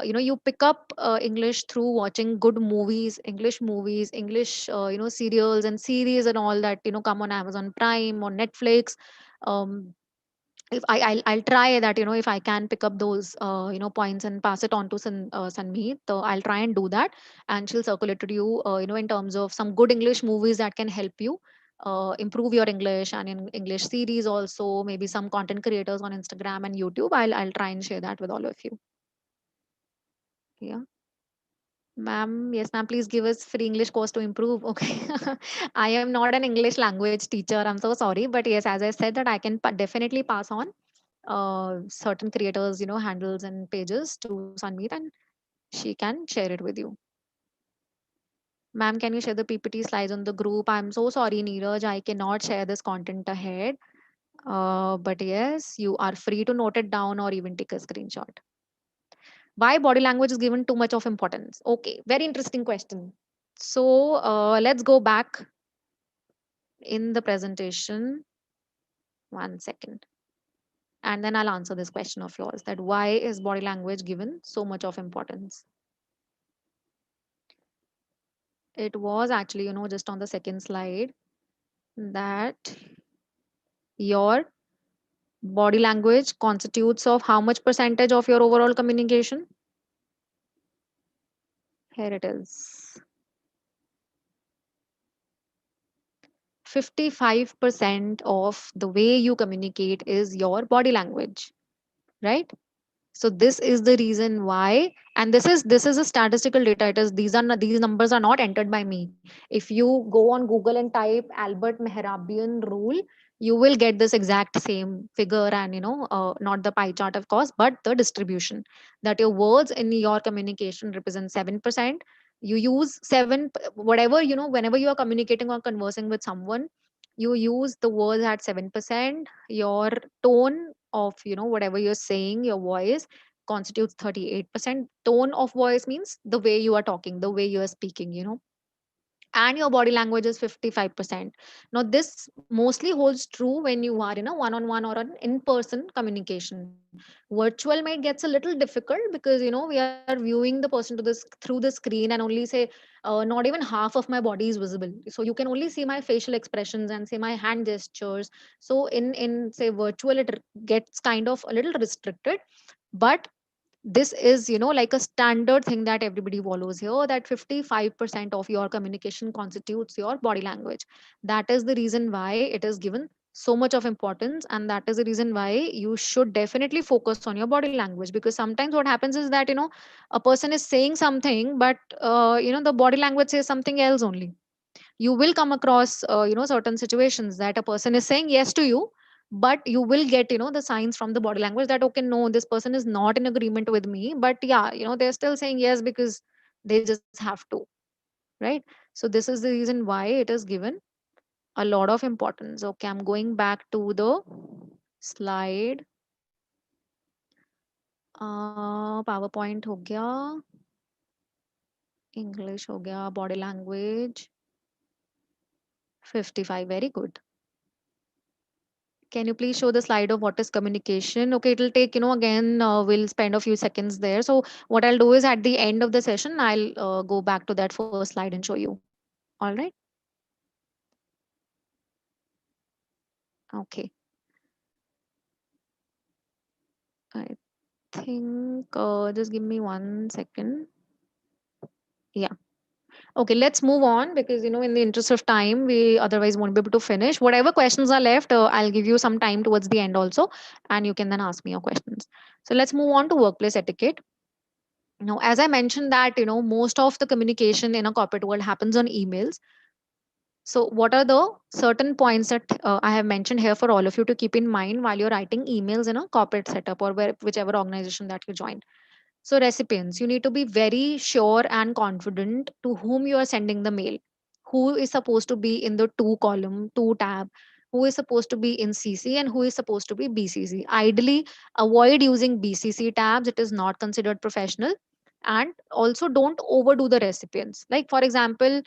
you pick up English through watching good movies, English movies, English serials and series and all that come on Amazon Prime or Netflix. If I'll try that, if I can pick up those points and pass it on to Sanmeet, I'll try and do that, and she'll circulate to you in terms of some good English movies that can help you improve your English, and in English series also, maybe some content creators on Instagram and YouTube. I'll try and share that with all of you. Yeah. Ma'am, yes, ma'am, please give us free English course to improve. Okay. I am not an English language teacher. I'm so sorry. But yes, as I said, that I can definitely pass on certain creators, handles and pages to Sanmeet, and she can share it with you. Ma'am, can you share the PPT slides on the group? I'm so sorry, Neeraj. I cannot share this content ahead. But yes, you are free to note it down or even take a screenshot. Why body language is given too much of importance? Okay, very interesting question. So let's go back in the presentation. One second. And then I'll answer this question of yours, that why is body language given so much of importance? It was actually, just on the second slide, that your body language constitutes of how much percentage of your overall communication? Here it is. 55% of the way you communicate is your body language, right? So this is the reason why, and this is a statistical data. It is, these numbers are not entered by me. If you go on Google and type Albert Mehrabian rule, you will get this exact same figure, and not the pie chart of course, but the distribution, that your words in your communication represent 7%. You use whatever, whenever you are communicating or conversing with someone, you use the words at 7%. Your tone of whatever you're saying, your voice constitutes 38%. Tone of voice means the way you are talking, the way you are speaking. and your body language is 55%. Now this mostly holds true when you are in a one-on-one or an in-person communication. Virtual might gets a little difficult because we are viewing the person through the screen, and only say not even half of my body is visible, so you can only see my facial expressions and say my hand gestures. So in say virtual, it gets kind of a little restricted. But this is like a standard thing that everybody follows here, that 55% of your communication constitutes your body language. That is the reason why it is given so much of importance, and that is the reason why you should definitely focus on your body language. Because sometimes what happens is that a person is saying something, but the body language says something else only. You will come across certain situations that a person is saying yes to you, but you will get the signs from the body language that, okay, no, this person is not in agreement with me, but yeah, they're still saying yes because they just have to, right? So this is the reason why it is given a lot of importance. Okay, I'm going back to the slide. PowerPoint हो गया, English हो गया, body language 55, very good. Can you please show the slide of what is communication? Okay, it'll take, again, we'll spend a few seconds there. So what I'll do is at the end of the session, I'll go back to that first slide and show you. All right. Okay. I think, just give me 1 second. Yeah. Okay, let's move on because, in the interest of time, we otherwise won't be able to finish. Whatever questions are left, I'll give you some time towards the end also, and you can then ask me your questions. So let's move on to workplace etiquette. Now, as I mentioned that, most of the communication in a corporate world happens on emails. So what are the certain points that I have mentioned here for all of you to keep in mind while you're writing emails in a corporate setup or whichever organization that you join? So recipients, you need to be very sure and confident to whom you are sending the mail. Who is supposed to be in the two column, two tab, who is supposed to be in CC and who is supposed to be BCC. Ideally, avoid using BCC tabs. It is not considered professional. And also don't overdo the recipients. Like for example,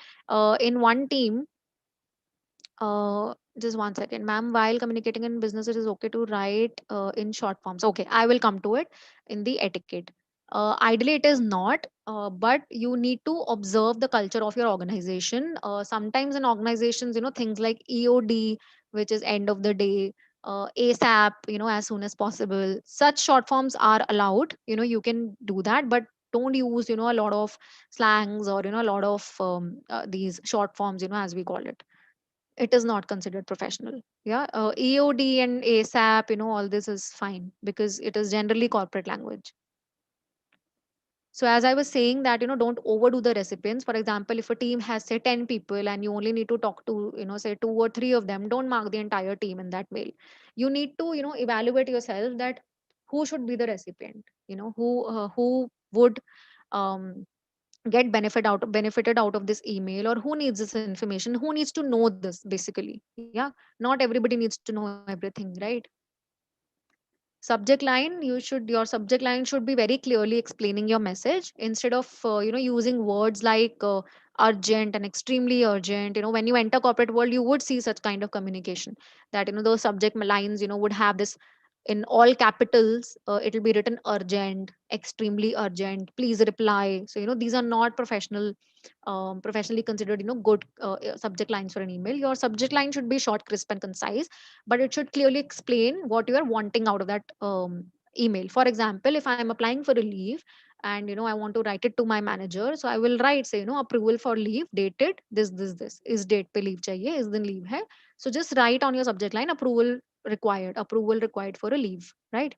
in one team, just 1 second, ma'am. While communicating in business, it is okay to write in short forms. Okay, I will come to it in the etiquette. Ideally, it is not, but you need to observe the culture of your organization. Sometimes in organizations, things like EOD, which is end of the day, ASAP, as soon as possible. Such short forms are allowed. You can do that, but don't use, a lot of slangs or, a lot of these short forms, as we call it. It is not considered professional. Yeah, EOD and ASAP, all this is fine because it is generally corporate language. So as I was saying that, don't overdo the recipients. For example, if a team has say 10 people and you only need to talk to, say two or three of them, don't mark the entire team in that mail. You need to, evaluate yourself that who should be the recipient, who would um, get benefited out of this email, or who needs this information, who needs to know this basically. Yeah, not everybody needs to know everything, right? Subject line, your subject line should be very clearly explaining your message instead of using words like urgent and extremely urgent. When you enter corporate world, you would see such kind of communication, that those subject lines would have this in all capitals. It'll be written urgent, extremely urgent, please reply. So these are not professionally considered good subject lines for an email. Your subject line should be short, crisp and concise, but it should clearly explain what you are wanting out of that email. For example, if I am applying for a leave and I want to write it to my manager, so I will write, say, approval for leave dated this is date pe leave chahiye, is din leave hai. So just write on your subject line, approval required for a leave, right?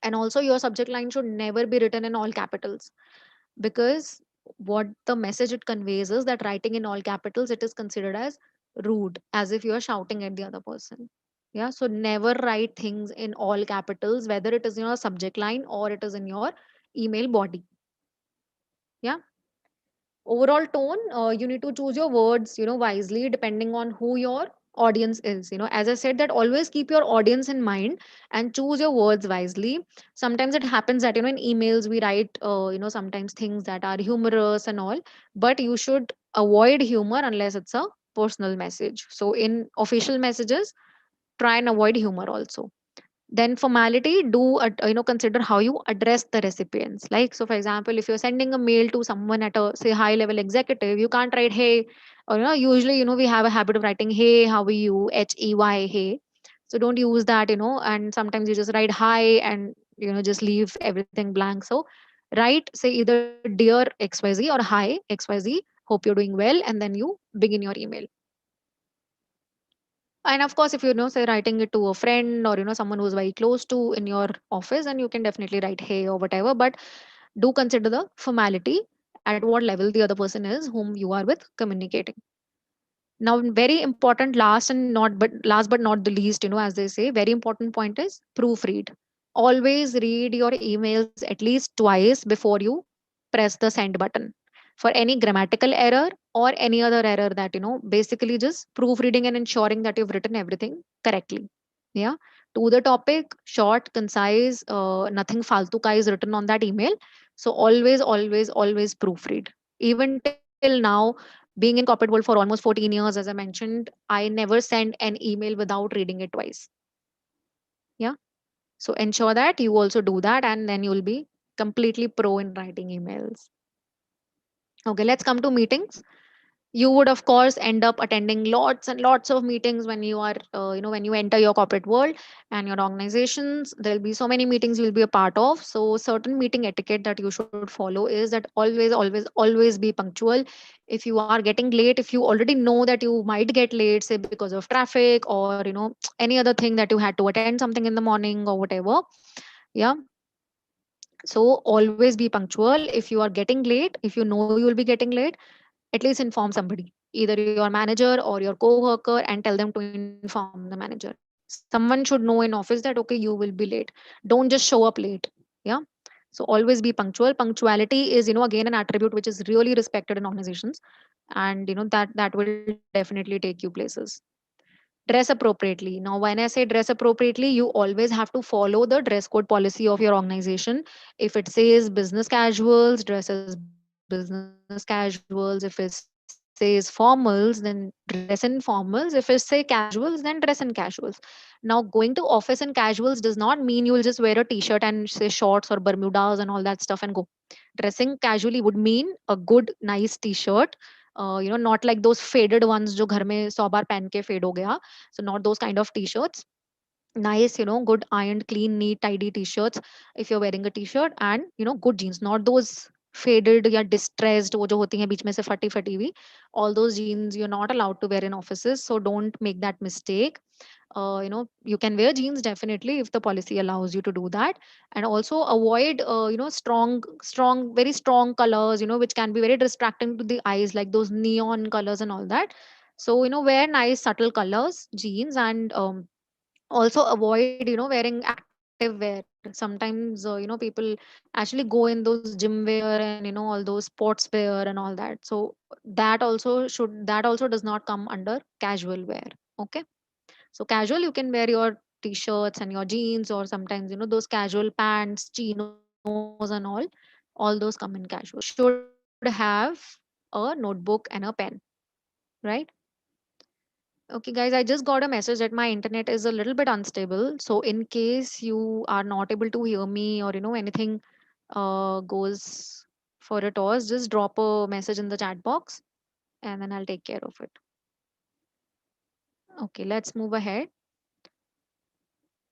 And also your subject line should never be written in all capitals, because what the message it conveys is that writing in all capitals, it is considered as rude, as if you are shouting at the other person. Yeah, so never write things in all capitals, whether it is in your subject line or it is in your email body. Yeah. Overall tone, you need to choose your words wisely, depending on who your audience is. As I said, that always keep your audience in mind and choose your words wisely. Sometimes it happens that in emails we write sometimes things that are humorous and all, but you should avoid humor unless it's a personal message. So in official messages, try and avoid humor also. Then formality, do consider how you address the recipients. Like, so for example, if you're sending a mail to someone at a, say, high level executive, you can't write hey, or usually we have a habit of writing hey, how are you, hey, hey. So don't use that, and sometimes you just write hi and just leave everything blank. So write, say, either dear xyz or hi xyz, hope you're doing well, and then you begin your email. And of course, if say writing it to a friend or someone who's very close to in your office, then you can definitely write hey or whatever. But do consider the formality at what level the other person is whom you are with communicating. Now, very important, last but not the least, as they say, very important point is proofread. Always read your emails at least twice before you press the send button for any grammatical error or any other error. That basically just proofreading and ensuring that you've written everything correctly. Yeah, to the topic, short, concise, nothing faltu ka is written on that email. So always, always, always proofread. Even till now, being in corporate world for almost 14 years, as I mentioned, I never send an email without reading it twice. Yeah. So ensure that you also do that, and then you'll be completely pro in writing emails. Okay, let's come to meetings. You would of course end up attending lots and lots of meetings when you are when you enter your corporate world and your organizations. There'll be so many meetings you'll be a part of. So certain meeting etiquette that you should follow is that always, always, always be punctual. If you are getting late, if you already know that you might get late, say because of traffic or any other thing that you had to attend something in the morning or whatever. Yeah, so always be punctual. If you are getting late, if you know you will be getting late, at least inform somebody, either your manager or your co-worker, and tell them to inform the manager. Someone should know in office that okay, you will be late. Don't just show up late. Yeah. So always be punctual. Punctuality is again an attribute which is really respected in organizations, and that will definitely take you places. Dress appropriately. Now when I say dress appropriately, you always have to follow the dress code policy of your organization. If it says business casuals, dress as business casuals. If it says formals, then dress in formals. If it say casuals, then dress in casuals. Now going to office in casuals does not mean you will just wear a t-shirt and say shorts or bermudas and all that stuff and go. Dressing casually would mean a good nice t-shirt, not like those faded ones जो घर में 100 बार पहन के fade हो गया. So not those kind of t-shirts. Nice, good ironed, clean, neat, tidy t-shirts if you're wearing a t-shirt, and good jeans, not those faded या distressed वो जो होती हैं बीच में से फटी फटी हुई. All those jeans you're not allowed to wear in offices, so don't make that mistake. You can wear jeans definitely if the policy allows you to do that. And also avoid strong, very strong colors, which can be very distracting to the eyes, like those neon colors and all that. So wear nice subtle colors jeans. And also avoid wearing active wear. Sometimes people actually go in those gym wear and all those sports wear and all that. So that also does not come under casual wear. Okay. So casual, you can wear your t-shirts and your jeans, or sometimes those casual pants, chinos and all those come in casual. And you should have a notebook and a pen, right? Okay, guys, I just got a message that my internet is a little bit unstable. So in case you are not able to hear me, or anything goes for a toss, just drop a message in the chat box and then I'll take care of it. Okay, let's move ahead.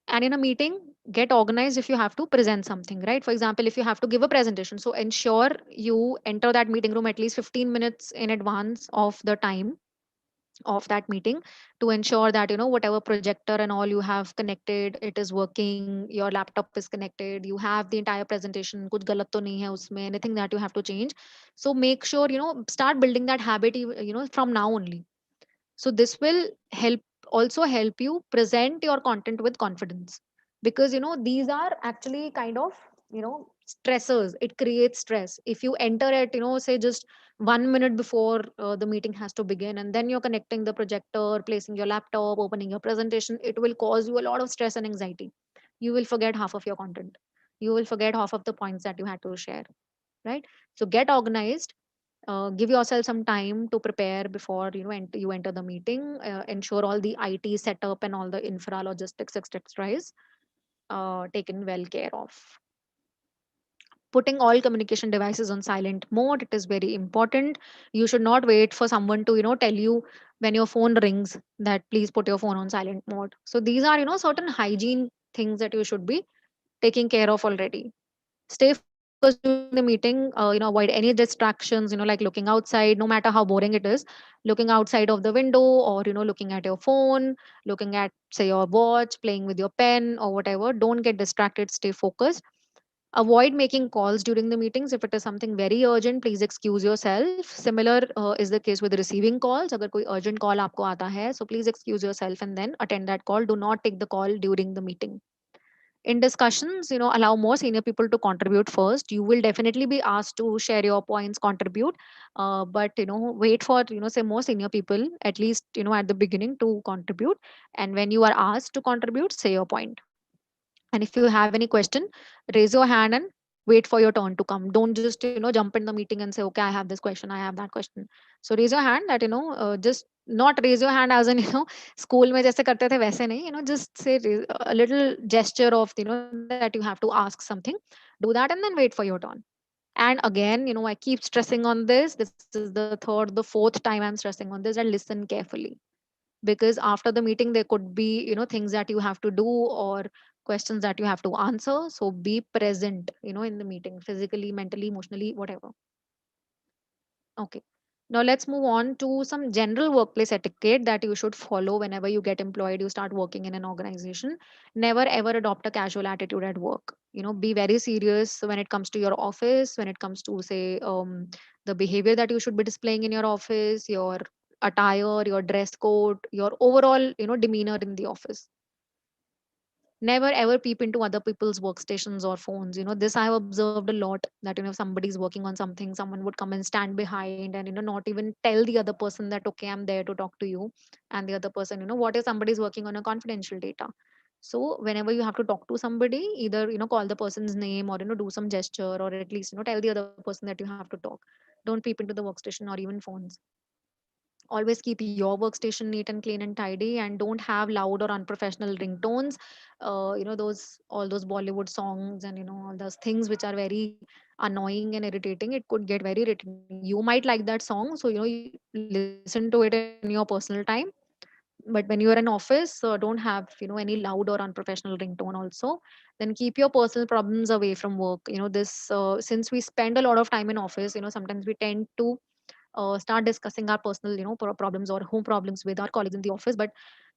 And in a meeting, get organized if you have to present something, right? For example, if you have to give a presentation, so ensure you enter that meeting room at least 15 minutes in advance of the time of that meeting, to ensure that whatever projector and all you have connected, it is working, your laptop is connected, you have the entire presentation, kuch galat to nahi hai usme, anything that you have to change. So make sure start building that habit from now only. So this will help you present your content with confidence, because these are actually kind of stressors, it creates stress. If you enter at, say just 1 minute before the meeting has to begin, and then you're connecting the projector, placing your laptop, opening your presentation, it will cause you a lot of stress and anxiety. You will forget half of your content, you will forget half of the points that you had to share, right? So get organized, give yourself some time to prepare before you enter the meeting. Ensure all the IT setup and all the infra logistics etc is taken well care of. Putting all communication devices on silent mode, it is very important. You should not wait for someone to tell you when your phone rings that please put your phone on silent mode. So these are certain hygiene things that you should be taking care of already. Stay focused during the meeting, avoid any distractions, like looking outside, no matter how boring it is. Looking outside of the window, or looking at your phone, looking at, say, your watch, playing with your pen or whatever. Don't get distracted, stay focused. Avoid making calls during the meetings. If it is something very urgent, please excuse yourself. Similar is the case with receiving calls. Agar koi urgent call aapko aata hai, so please excuse yourself and then attend that call. Do not take the call during the meeting. In discussions, allow more senior people to contribute first. You will definitely be asked to share your points, contribute, but wait for say more senior people at least at the beginning to contribute. And when you are asked to contribute, say your point. And if you have any question, raise your hand and wait for your turn to come. Don't just jump in the meeting and say, okay, I have this question, I have that question. So raise your hand, that just not raise your hand as in school में जैसे करते थे वैसे नहीं, just say a little gesture of that you have to ask something. Do that and then wait for your turn. And again, I keep stressing on this. This is the third, the fourth time I'm stressing on this, and listen carefully, because after the meeting there could be things that you have to do, or questions that you have to answer. So be present in the meeting, physically, mentally, emotionally, whatever. Okay, now let's move on to some general workplace etiquette that you should follow whenever you get employed, you start working in an organization. Never ever adopt a casual attitude at work. Be very serious when it comes to your office, when it comes to, say, the behavior that you should be displaying in your office, your attire, your dress code, your overall demeanor in the office. Never ever peep into other people's workstations or phones. This I have observed a lot, that if somebody's working on something, someone would come and stand behind and not even tell the other person that okay, I'm there to talk to you. And the other person, what if somebody's working on a confidential data? So whenever you have to talk to somebody, either call the person's name, or do some gesture, or at least tell the other person that you have to talk. Don't peep into the workstation or even phones. Always keep your workstation neat and clean and tidy, and don't have loud or unprofessional ringtones. Those, all those Bollywood songs and all those things which are very annoying and irritating. It could get very irritating. You might like that song, so you listen to it in your personal time, but when you're in office, don't have any loud or unprofessional ringtone also. Then keep your personal problems away from work. This since we spend a lot of time in office, sometimes we tend to start discussing our personal problems or home problems with our colleagues in the office. But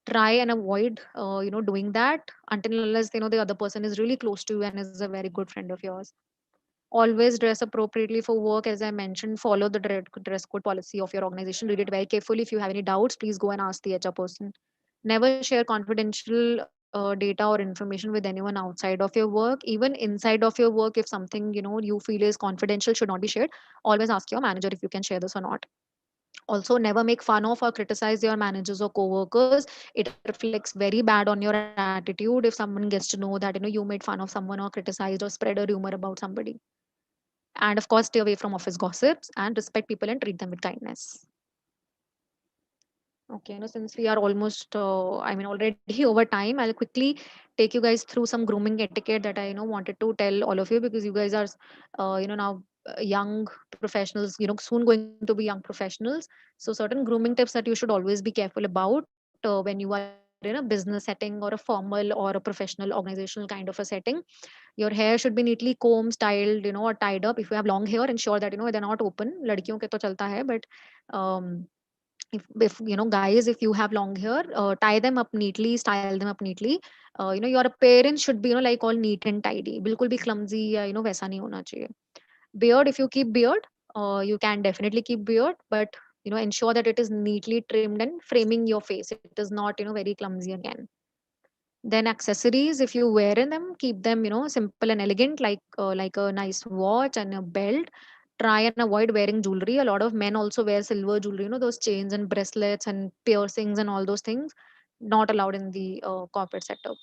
try and avoid doing that until unless the other person is really close to you and is a very good friend of yours. Always dress appropriately for work. As I mentioned, follow the dress code policy of your organization. Read it very carefully. If you have any doubts, please go and ask the HR person. Never share confidential data or information with anyone outside of your work. Even inside of your work, if something you feel is confidential, should not be shared, always ask your manager if you can share this or not. Also, never make fun of or criticize your managers or coworkers. It reflects very bad on your attitude if someone gets to know that you made fun of someone or criticized or spread a rumor about somebody. And of course, stay away from office gossips and respect people and treat them with kindness. Okay, since we are almost, already over time, I'll quickly take you guys through some grooming etiquette that I, wanted to tell all of you, because you guys are, now young professionals, soon going to be young professionals. So certain grooming tips that you should always be careful about when you are in a business setting or a formal or a professional organizational kind of a setting. Your hair should be neatly combed, styled, or tied up. If you have long hair, ensure that they're not open. लड़कियों के तो चलता है, but um, if guys, if you have long hair, tie them up neatly, style them up neatly. Your appearance should be like all neat and tidy. बिल्कुल भी clumsy या वैसा नहीं होना चाहिए. Beard, if you keep beard, you can definitely keep beard, but ensure that it is neatly trimmed and framing your face. It is not very clumsy again. Then accessories, if you wear in them, keep them, simple and elegant, like a nice watch and a belt. Try and avoid wearing jewelry. A lot of men also wear silver jewelry, those chains and bracelets and piercings and all those things. Not allowed in the corporate setup.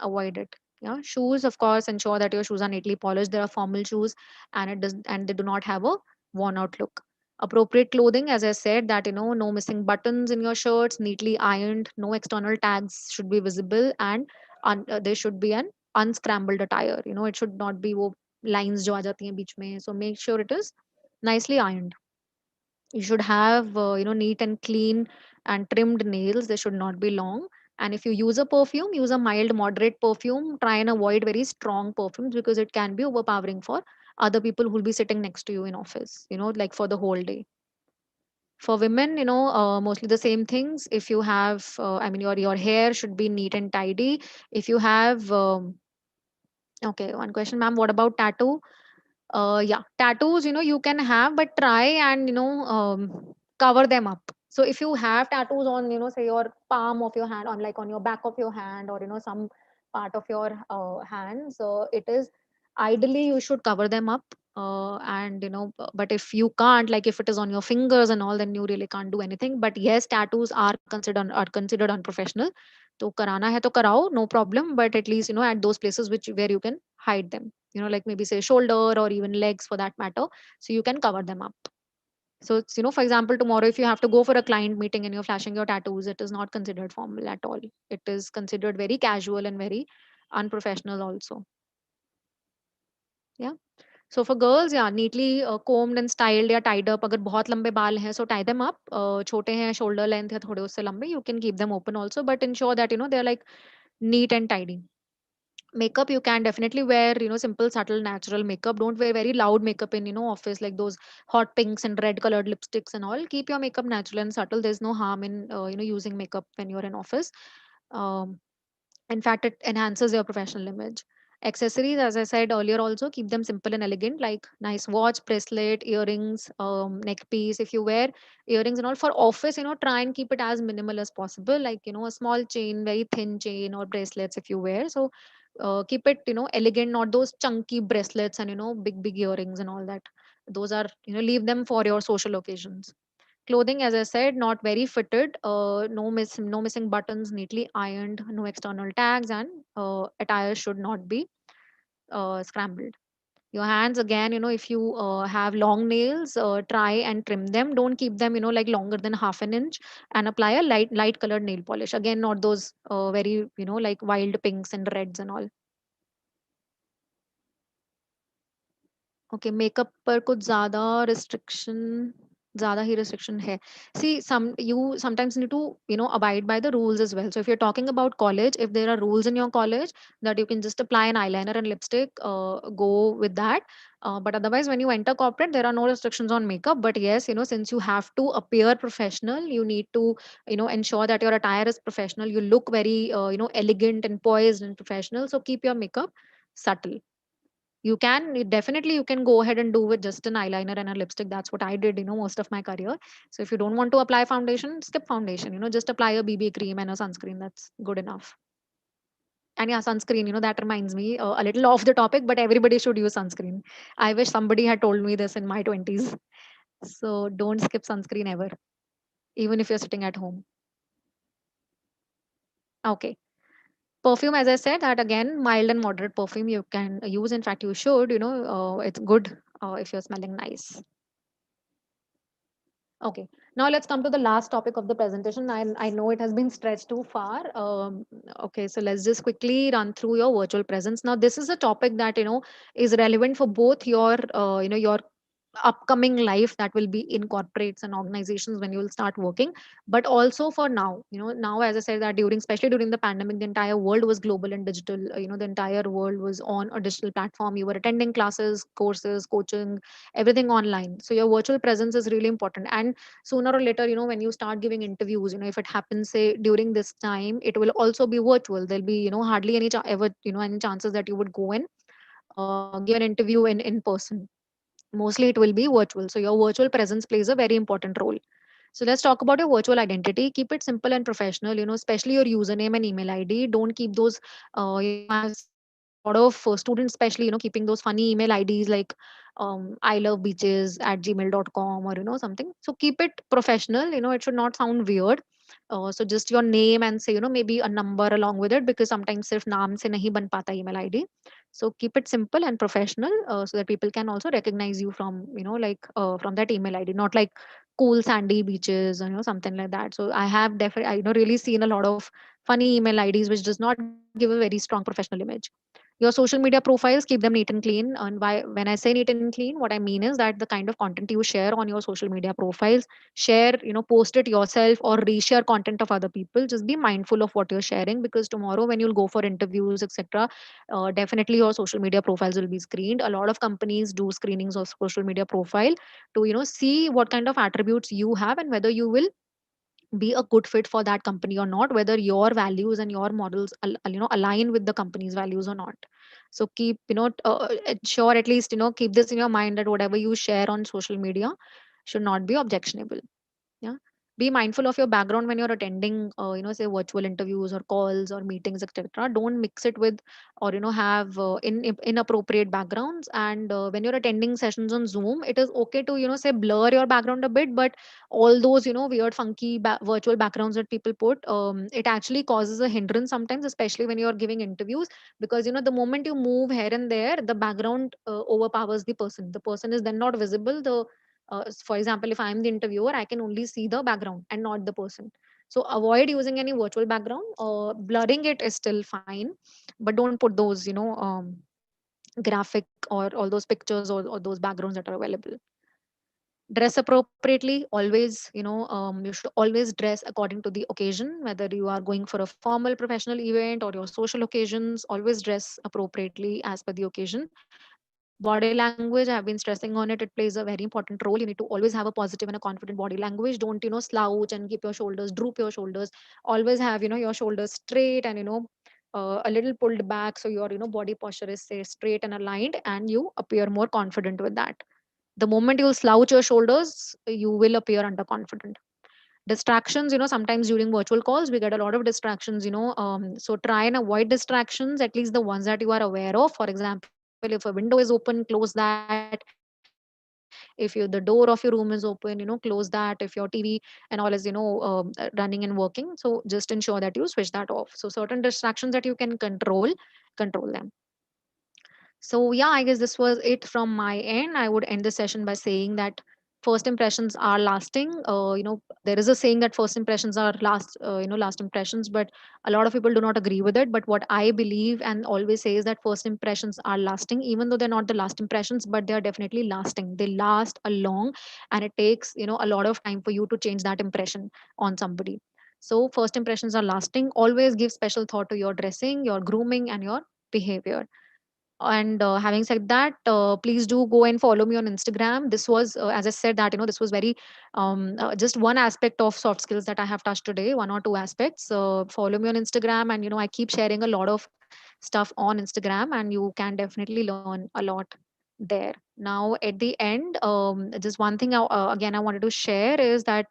Avoid it. Yeah, shoes, of course, ensure that your shoes are neatly polished. There are formal shoes, and they do not have a worn out look. Appropriate clothing, as I said, that no missing buttons in your shirts, neatly ironed, no external tags should be visible, and there should be an unscrambled attire. It should not be wo lines jo aa jati hain beech mein. So make sure it is nicely ironed. You should have neat and clean and trimmed nails. They should not be long. And if you use a perfume, use a mild moderate perfume. Try and avoid very strong perfumes because it can be overpowering for other people who will be sitting next to you in office, like for the whole day. For women, mostly the same things. If you have I mean, your hair should be neat and tidy. If you have okay, one question, ma'am, what about tattoo? Yeah, tattoos, you can have, but try and cover them up. So if you have tattoos on, say your palm of your hand, on like on your back of your hand, or some part of your hand, so it is ideally you should cover them up. And but if you can't, like if it is on your fingers and all, then you really can't do anything. But yes, tattoos are considered unprofessional. तो कराना है तो कराओ, no problem, but at least at those places which where you can hide them, like maybe say shoulder or even legs for that matter, so you can cover them up. So it's, for example, tomorrow if you have to go for a client meeting and you're flashing your tattoos, it is not considered formal at all. It is considered very casual and very unprofessional also. Yeah. So for girls, yeah, neatly combed and styled या tied up. अगर बहुत लंबे बाल हैं, so tie them up. छोटे हैं, shoulder length है थोड़े उससे लंबे, you can keep them open also, but ensure that they're like neat and tidy. Makeup, you can definitely wear simple subtle natural makeup. Don't wear very loud makeup in office, like those hot pinks and red colored lipsticks and all. Keep your makeup natural and subtle. There's no harm in using makeup when you're in office. um, in fact, it enhances your professional image. Accessories, as I said earlier, also keep them simple and elegant, like nice watch, bracelet, earrings, neck piece. If you wear earrings and all for office, try and keep it as minimal as possible, like a small chain, very thin chain, or bracelets if you wear. So keep it elegant, not those chunky bracelets and big earrings and all that. Those are, leave them for your social occasions. Clothing, as I said, not very fitted, no missing buttons, neatly ironed, no external tags, and attire should not be scrambled. Your hands, again, if you have long nails, try and trim them. Don't keep them, like longer than half an inch, and apply a light colored nail polish. Again, not those very, like wild pinks and reds and all. Okay, makeup पर कुछ ज़्यादा ही restriction है. See some you sometimes need to abide by the rules as well. So if you're talking about college, if there are rules in your college that you can just apply an eyeliner and lipstick, go with that. But otherwise, when you enter corporate, there are no restrictions on makeup. But yes, since you have to appear professional, you need to ensure that your attire is professional. You look very elegant and poised and professional. So keep your makeup subtle. Definitely you can go ahead and do with just an eyeliner and a lipstick. That's what I did, most of my career. So if you don't want to apply foundation, skip foundation, just apply a BB cream and a sunscreen. That's good enough. And yeah, sunscreen, that reminds me, a little off the topic, but everybody should use sunscreen. I wish somebody had told me this in my 20s. So don't skip sunscreen ever, even if you're sitting at home. Okay. Perfume, as I said, that again, mild and moderate perfume you can use. In fact, you should, it's good if you're smelling nice. Okay, now let's come to the last topic of the presentation. I know it has been stretched too far. Okay, so let's just quickly run through your virtual presence. Now, this is a topic that is relevant for both your upcoming life, that will be in corporates and organizations when you will start working, but also for now. Now, as I said, that especially during the pandemic, the entire world was global and digital. The entire world was on a digital platform. You were attending classes, courses, coaching, everything online. So your virtual presence is really important. And sooner or later, when you start giving interviews, if it happens, say during this time, it will also be virtual. There'll be hardly ever any chances that you would go and give an interview in person. Mostly it will be virtual. So your virtual presence plays a very important role. So let's talk about your virtual identity. Keep it simple and professional, especially your username and email ID. Don't keep those, I've seen a lot of students, especially, keeping those funny email IDs like I love beaches at gmail.com or, something. So keep it professional, it should not sound weird. So just your name and say, maybe a number along with it, because sometimes sirf naam se nahi ban pata email ID. So keep it simple and professional, so that people can also recognize you from, like from that email ID, not like cool sandy beaches, something like that. So I have definitely, really seen a lot of funny email IDs which does not give a very strong professional image. Your social media profiles, keep them neat and clean. And why, when I say neat and clean, what I mean is that the kind of content you share on your social media profiles, share, post it yourself or reshare content of other people. Just be mindful of what you're sharing, because tomorrow when you'll go for interviews, etc., definitely your social media profiles will be screened. A lot of companies do screenings of social media profile to, see what kind of attributes you have and whether you will be a good fit for that company or not, whether your values and your models align with the company's values or not. So keep, ensure, at least, keep this in your mind, that whatever you share on social media should not be objectionable. Yeah. Be mindful of your background when you're attending, say virtual interviews or calls or meetings, etc. Don't mix it with, or have inappropriate backgrounds. And when you're attending sessions on Zoom, it is okay to, say blur your background a bit, but all those, weird funky virtual backgrounds that people put, it actually causes a hindrance sometimes, especially when you're giving interviews, because the moment you move here and there, the background overpowers the person is then not visible. For example, if I'm the interviewer, I can only see the background and not the person. So avoid using any virtual background. Blurring it is still fine, but don't put those, graphic or all those pictures, or those backgrounds that are available. Dress appropriately always. You should always dress according to the occasion, whether you are going for a formal professional event or your social occasions. Always dress appropriately as per the occasion. Body language, I have been stressing on it, it plays a very important role. You need to always have a positive and a confident body language. Don't, slouch and keep your shoulders, droop your shoulders. Always have, your shoulders straight and, a little pulled back, so your, body posture is, say, straight and aligned, and you appear more confident with that. The moment you'll slouch your shoulders, you will appear underconfident. Distractions, sometimes during virtual calls we get a lot of distractions, so try and avoid distractions, at least the ones that you are aware of. For example, if a window is open, close that. If the door of your room is open, close that. If your TV and all is, running and working, so just ensure that you switch that off. So certain distractions that you can control them. So yeah, I guess this was it from my end. I would end the session by saying that first impressions are lasting. There is a saying that first impressions are last impressions, but a lot of people do not agree with it. But what I believe and always say is that first impressions are lasting, even though they're not the last impressions, but they are definitely lasting. They last a long, and it takes, a lot of time for you to change that impression on somebody. So first impressions are lasting. Always give special thought to your dressing, your grooming, and your behavior. And having said that, please do go and follow me on Instagram. This was, as I said, that this was very just one aspect of soft skills that I have touched today, one or two aspects. Follow me on Instagram, and I keep sharing a lot of stuff on Instagram, and you can definitely learn a lot there. Now at the end, just one thing again I wanted to share is that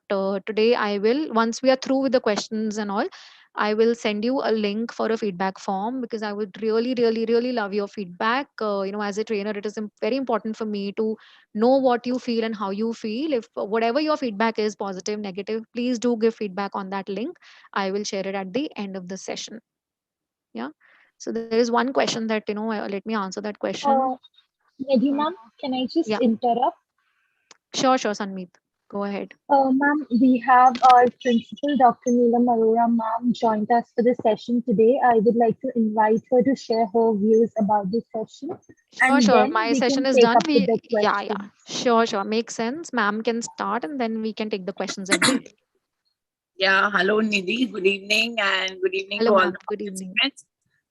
today I will, once we are through with the questions and all, I will send you a link for a feedback form, because I would really, really, really love your feedback. As a trainer, it is very important for me to know what you feel and how you feel. If whatever your feedback is, positive, negative, please do give feedback on that link. I will share it at the end of the session. Yeah. So there is one question that, let me answer that question. Uh, Nidhi ma'am, can I just Yeah. interrupt? Sure, sure, Sanmeet. Go ahead. Ma'am, we have our principal, Dr. Neelam Arora ma'am, joined us for the session today. I would like to invite her to share her views about the session, Sure, and sure. then My we session can is take done. up with the Yeah, yeah. questions. Sure, sure. Makes sense. Ma'am can start, and then we can take the questions at the end. Yeah, hello Nidhi. Good evening and good evening Hello, to all ma'am. the Good evening. participants.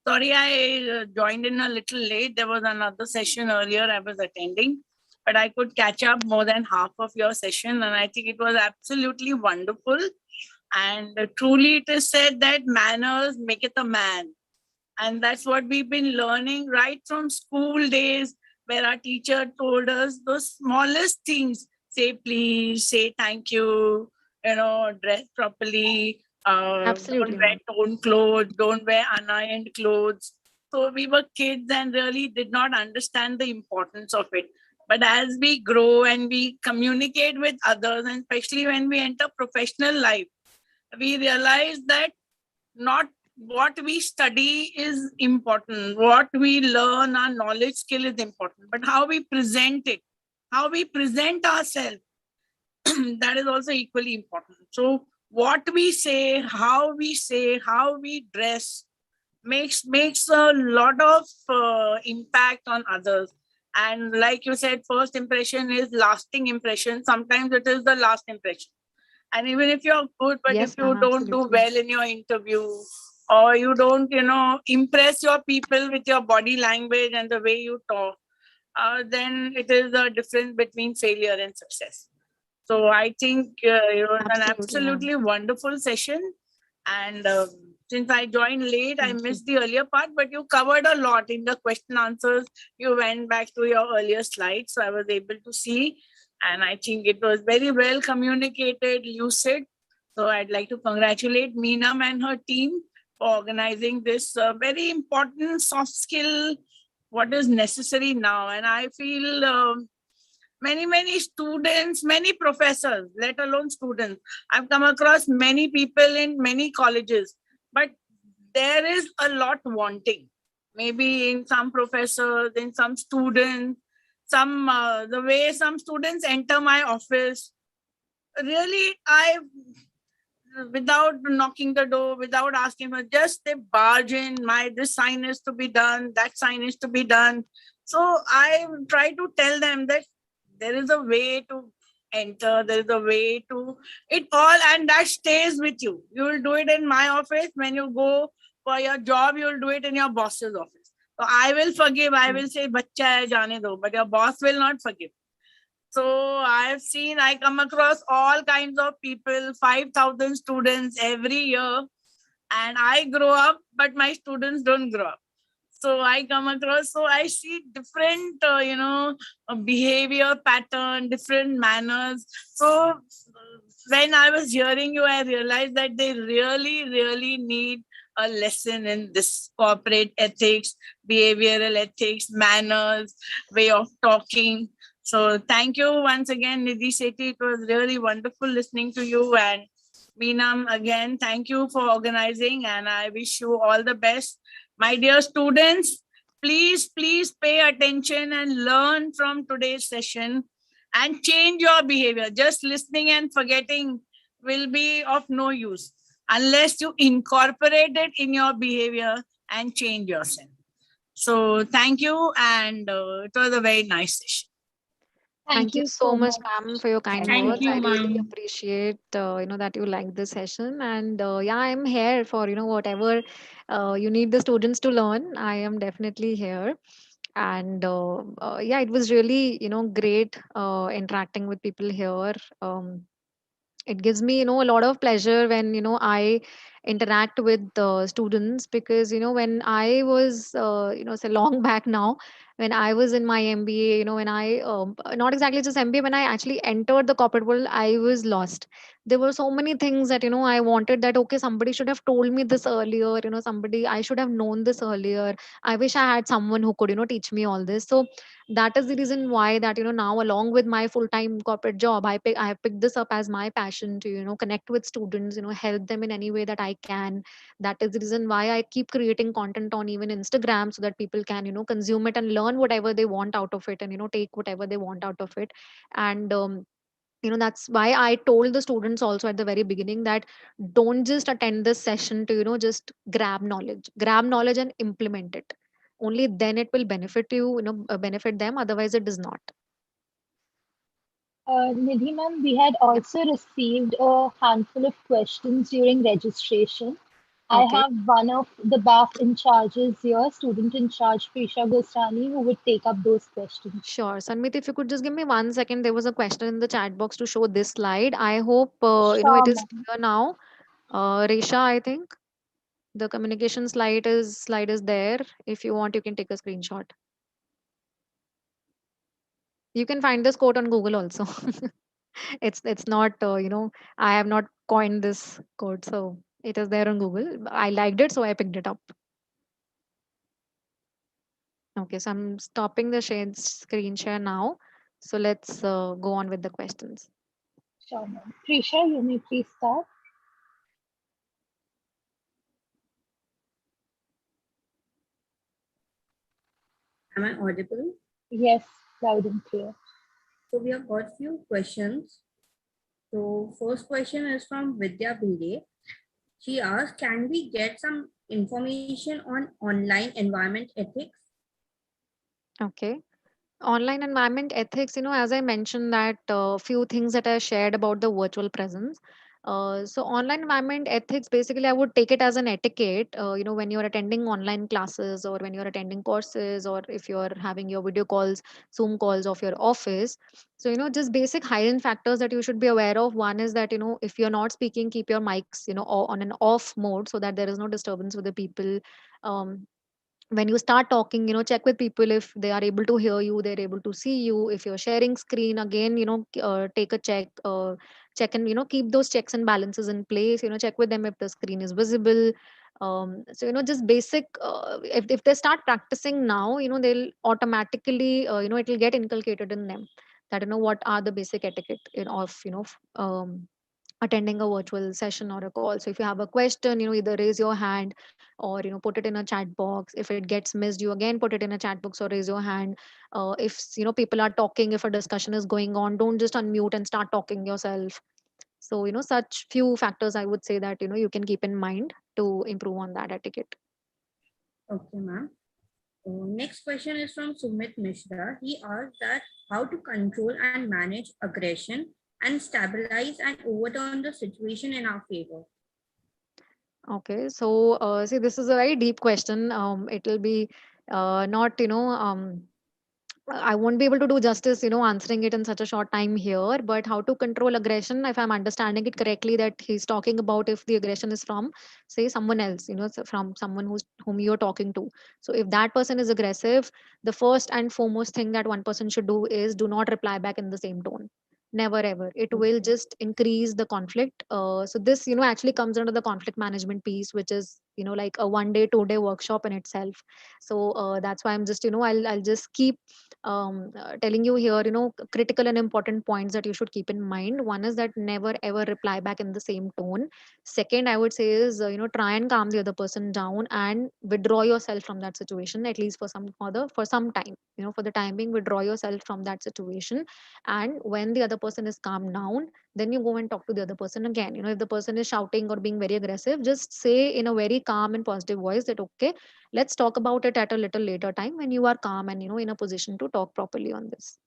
Sorry, I joined in a little late. There was another session earlier I was attending, but I could catch up more than half of your session, and I think it was absolutely wonderful. And truly, it is said that manners make it a man, and that's what we've been learning right from school days, where our teacher told us those smallest things: say please, say thank you, dress properly, don't Absolutely, wear ma'am. torn clothes, don't wear unironed clothes. So we were kids and really did not understand the importance of it. But as we grow and we communicate with others, and especially when we enter professional life, we realize that not what we study is important, what we learn, our knowledge skill is important, but how we present it, how we present ourselves, that is also equally important. So what we say, how we dress makes a lot of impact on others. And like you said, first impression is lasting impression. Sometimes it is the last impression. And even if you're good, but if Yes, you ma'am. don't do Absolutely. well in your interview, or you don't, impress your people with your body language and the way you talk, then it is the difference between failure and success. So I think it was an Absolutely, ma'am. absolutely wonderful session. And since I joined late, I Thank you. missed the earlier part, but you covered a lot in the question answers. You went back to your earlier slides, so I was able to see. And I think it was very well communicated, lucid. So I'd like to congratulate Meenam and her team for organizing this very important soft skill, what is necessary now. And I feel many students, many professors, let alone students, I've come across many people in many colleges, but there is a lot wanting, maybe in some professors, in some students, some the way some students enter my office, really, I, without knocking the door, without asking for, just they barge in, my this sign is to be done, that sign is to be done. So I try to tell them that there is a way to enter, there is a way to it all, and that stays with you. You will do it in my office. When you go for your job, you will do it in your boss's office. So I will forgive, I will say bachcha hai jaane do, but your boss will not forgive. So I've seen, I come across all kinds of people, 5,000 students every year, and I grow up, but my students don't grow up. So I come across, so I see different, behavior pattern, different manners. So when I was hearing you, I realized that they really need a lesson in this corporate ethics, behavioral ethics, manners, way of talking. So thank you once again, Nidhi Sethi. It was really wonderful listening to you. And Meenam, again, thank you for organizing, and I wish you all the best. My dear students, please pay attention and learn from today's session and change your behavior. Just listening and forgetting will be of no use unless you incorporate it in your behavior and change yourself. So thank you, and it was a very nice session. Thank Thank you you so so much, much. ma'am, for your kind Thank words. you, I really ma'am. appreciate, that you like this session. And yeah, I'm here for, whatever you need the students to learn. I am definitely here. And yeah, it was really, great interacting with people here. It gives me, a lot of pleasure when, I interact with the students, because when I was say long back now, when I was in my MBA, when I not exactly just MBA, when I actually entered the corporate world, I was lost. There were so many things that I wanted, that okay, somebody should have told me this earlier, somebody, I should have known this earlier. I wish I had someone who could teach me all this. So that is the reason why that now, along with my full time corporate job, I have picked this up as my passion to connect with students, help them in any way that I can. That is the reason why I keep creating content on even Instagram, so that people can consume it and learn whatever they want out of it, and take whatever they want out of it. And that's why I told the students also at the very beginning that don't just attend this session to just grab knowledge and implement it. Only then it will benefit you, benefit them, otherwise it does not. Nidhi ma'am, we had Yep. also received a handful of questions during registration. I Okay. have one of the BAF in charges here, student in charge, Prisha Gosrani, who would take up those questions. Sure. Sanmit, if you could just give me 1 second, there was a question in the chat box to show this slide. I hope, it Sure, is ma'am. clear now. Resha, I think the communication slide is there. If you want, you can take a screenshot. You can find this quote on Google also. It's not I have not coined this code, so it is there on Google. I liked it, so I picked it up. Okay, so I'm stopping the screen share now. So let's go on with the questions. Sure, ma'am. Trisha, you may please start. Am I audible? Yes, loud and clear. So we have got few questions. So first question is from Vidya Bhinde. She asked, can we get some information on online environment ethics? Okay. Online environment ethics, as I mentioned that few things that I shared about the virtual presence. So online environment ethics, basically I would take it as an etiquette, when you're attending online classes or when you're attending courses, or if you're having your video calls, Zoom calls of your office. So just basic hygiene factors that you should be aware of. One is that if you're not speaking, keep your mics on an off mode, so that there is no disturbance with the people. um, when you start talking, check with people if they are able to hear you, they're able to see you. If you're sharing screen, again, take a check, and keep those checks and balances in place. Check with them if the screen is visible. So just basic, if they start practicing now, they'll automatically, it will get inculcated in them, that what are the basic etiquette of attending a virtual session or a call. So if you have a question, either raise your hand, or put it in a chat box. If it gets missed, you again put it in a chat box or raise your hand. If people are talking, if a discussion is going on, don't just unmute and start talking yourself. So such few factors I would say that you can keep in mind to improve on that etiquette. Okay, ma'am. Next question is from Sumit Mishra. He asked that how to control and manage aggression and stabilize and overturn the situation in our favor. Okay, so see, this is a very deep question. It will be not I won't be able to do justice, answering it in such a short time here. But how to control aggression, if I'm understanding it correctly, that he's talking about if the aggression is from, say, someone else, so from someone whom you're talking to. So if that person is aggressive, the first and foremost thing that one person should do is do not reply back in the same tone. Never ever. It will Okay. just increase the conflict. So this, actually comes under the conflict management piece, which is, like a 1 day, 2 day workshop in itself. So that's why I'm just, I'll just keep telling you here, critical and important points that you should keep in mind. One is that never ever reply back in the same tone. Second, I would say is, try and calm the other person down and withdraw yourself from that situation, at least for some time. For the time being, withdraw yourself from that situation. And when the other person is calmed down, then you go and talk to the other person again. If the person is shouting or being very aggressive, just say in a very calm and positive voice that, okay, let's talk about it at a little later time when you are calm and in a position to talk properly on this.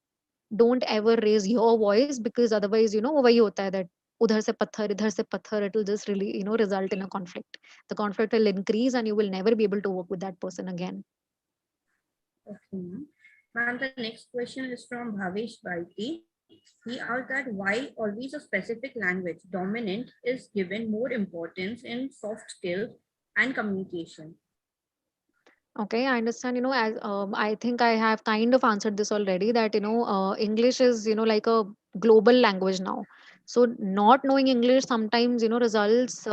Don't ever raise your voice, because otherwise वही होता है that उधर से पत्थर इधर से पत्थर, it will just really result in a conflict. The conflict will increase and you will never be able to work with that person again. Okay, ma'am. Ma'am, the next question is from Bhavesh Bharti. He asked that why always a specific language, dominant, is given more importance in soft skills and communication. Okay, I understand. As I think I have kind of answered this already, that English is like a global language now. So not knowing English sometimes results,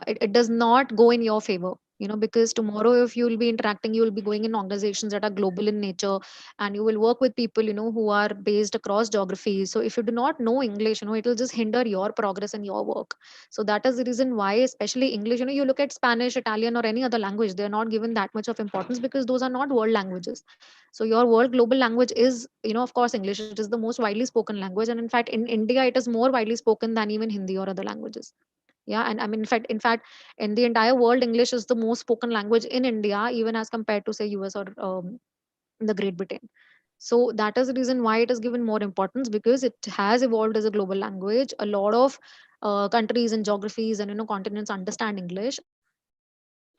it does not go in your favor. Because tomorrow, if you will be interacting, you will be going in organizations that are global in nature, and you will work with people who are based across geographies. So if you do not know English, it will just hinder your progress and your work. So that is the reason why, especially English, you look at Spanish, Italian, or any other language, they are not given that much of importance because those are not world languages. So your world global language is, of course, English. It is the most widely spoken language, and in fact, in India, it is more widely spoken than even Hindi or other languages. Yeah, and I mean, in fact, in the entire world, English is the most spoken language in India, even as compared to say US or the Great Britain. So that is the reason why it is given more importance, because it has evolved as a global language. A lot of countries and geographies and continents understand English,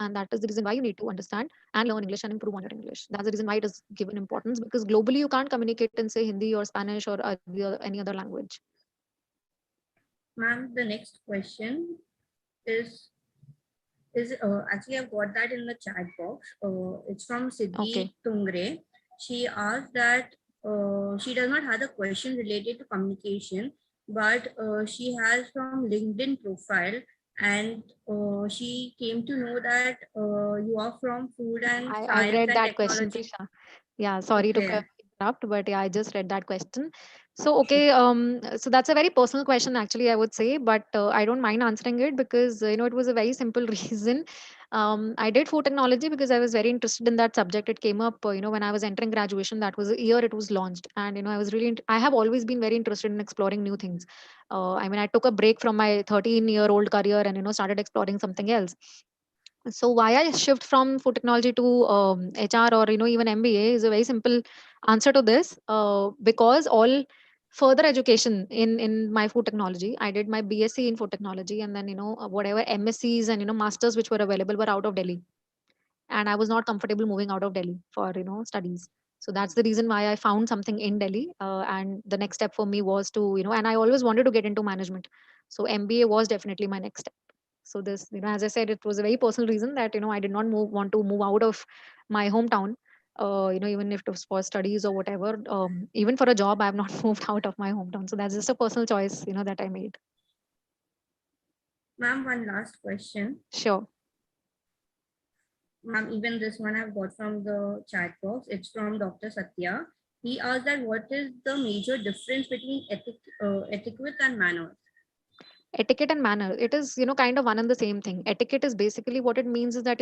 and that is the reason why you need to understand and learn English and improve on your English. That's the reason why it is given importance, because globally you can't communicate in say Hindi or Spanish or any other language. Ma'am, the next question is actually I've got that in the chat box. It's from Okay. Siddhi Tungre. She asked that she does not have a question related to communication, but she has from LinkedIn profile, and she came to know that you are from food and I've science read and that question, technology. Prisha. Yeah, sorry to Okay. interrupt, but yeah, I just read that question. So, okay, so that's a very personal question, actually, I would say, but I don't mind answering it because, it was a very simple reason. I did food technology because I was very interested in that subject. It came up, when I was entering graduation, that was the year it was launched. And, I was really, I have always been very interested in exploring new things. I mean, I took a break from my 13-year-old career and, started exploring something else. So why I shift from food technology to HR or even MBA is a very simple answer to this. Because all further education in my food technology, I did my BSc in food technology, and then whatever MScs and masters which were available were out of Delhi, and I was not comfortable moving out of Delhi for studies. So that's the reason why I found something in Delhi, and the next step for me was to and I always wanted to get into management. So MBA was definitely my next step. So this, as I said, it was a very personal reason that I did not want to move out of my hometown. Even if it was for studies or whatever, even for a job, I have not moved out of my hometown. So that's just a personal choice, that I made. Ma'am, one last question. Sure. Ma'am, even this one I've got from the chat box. It's from Dr. Satya. He asked that what is the major difference between etiquette and manners? Etiquette and manner, it is kind of one and the same thing. Etiquette is basically, what it means is that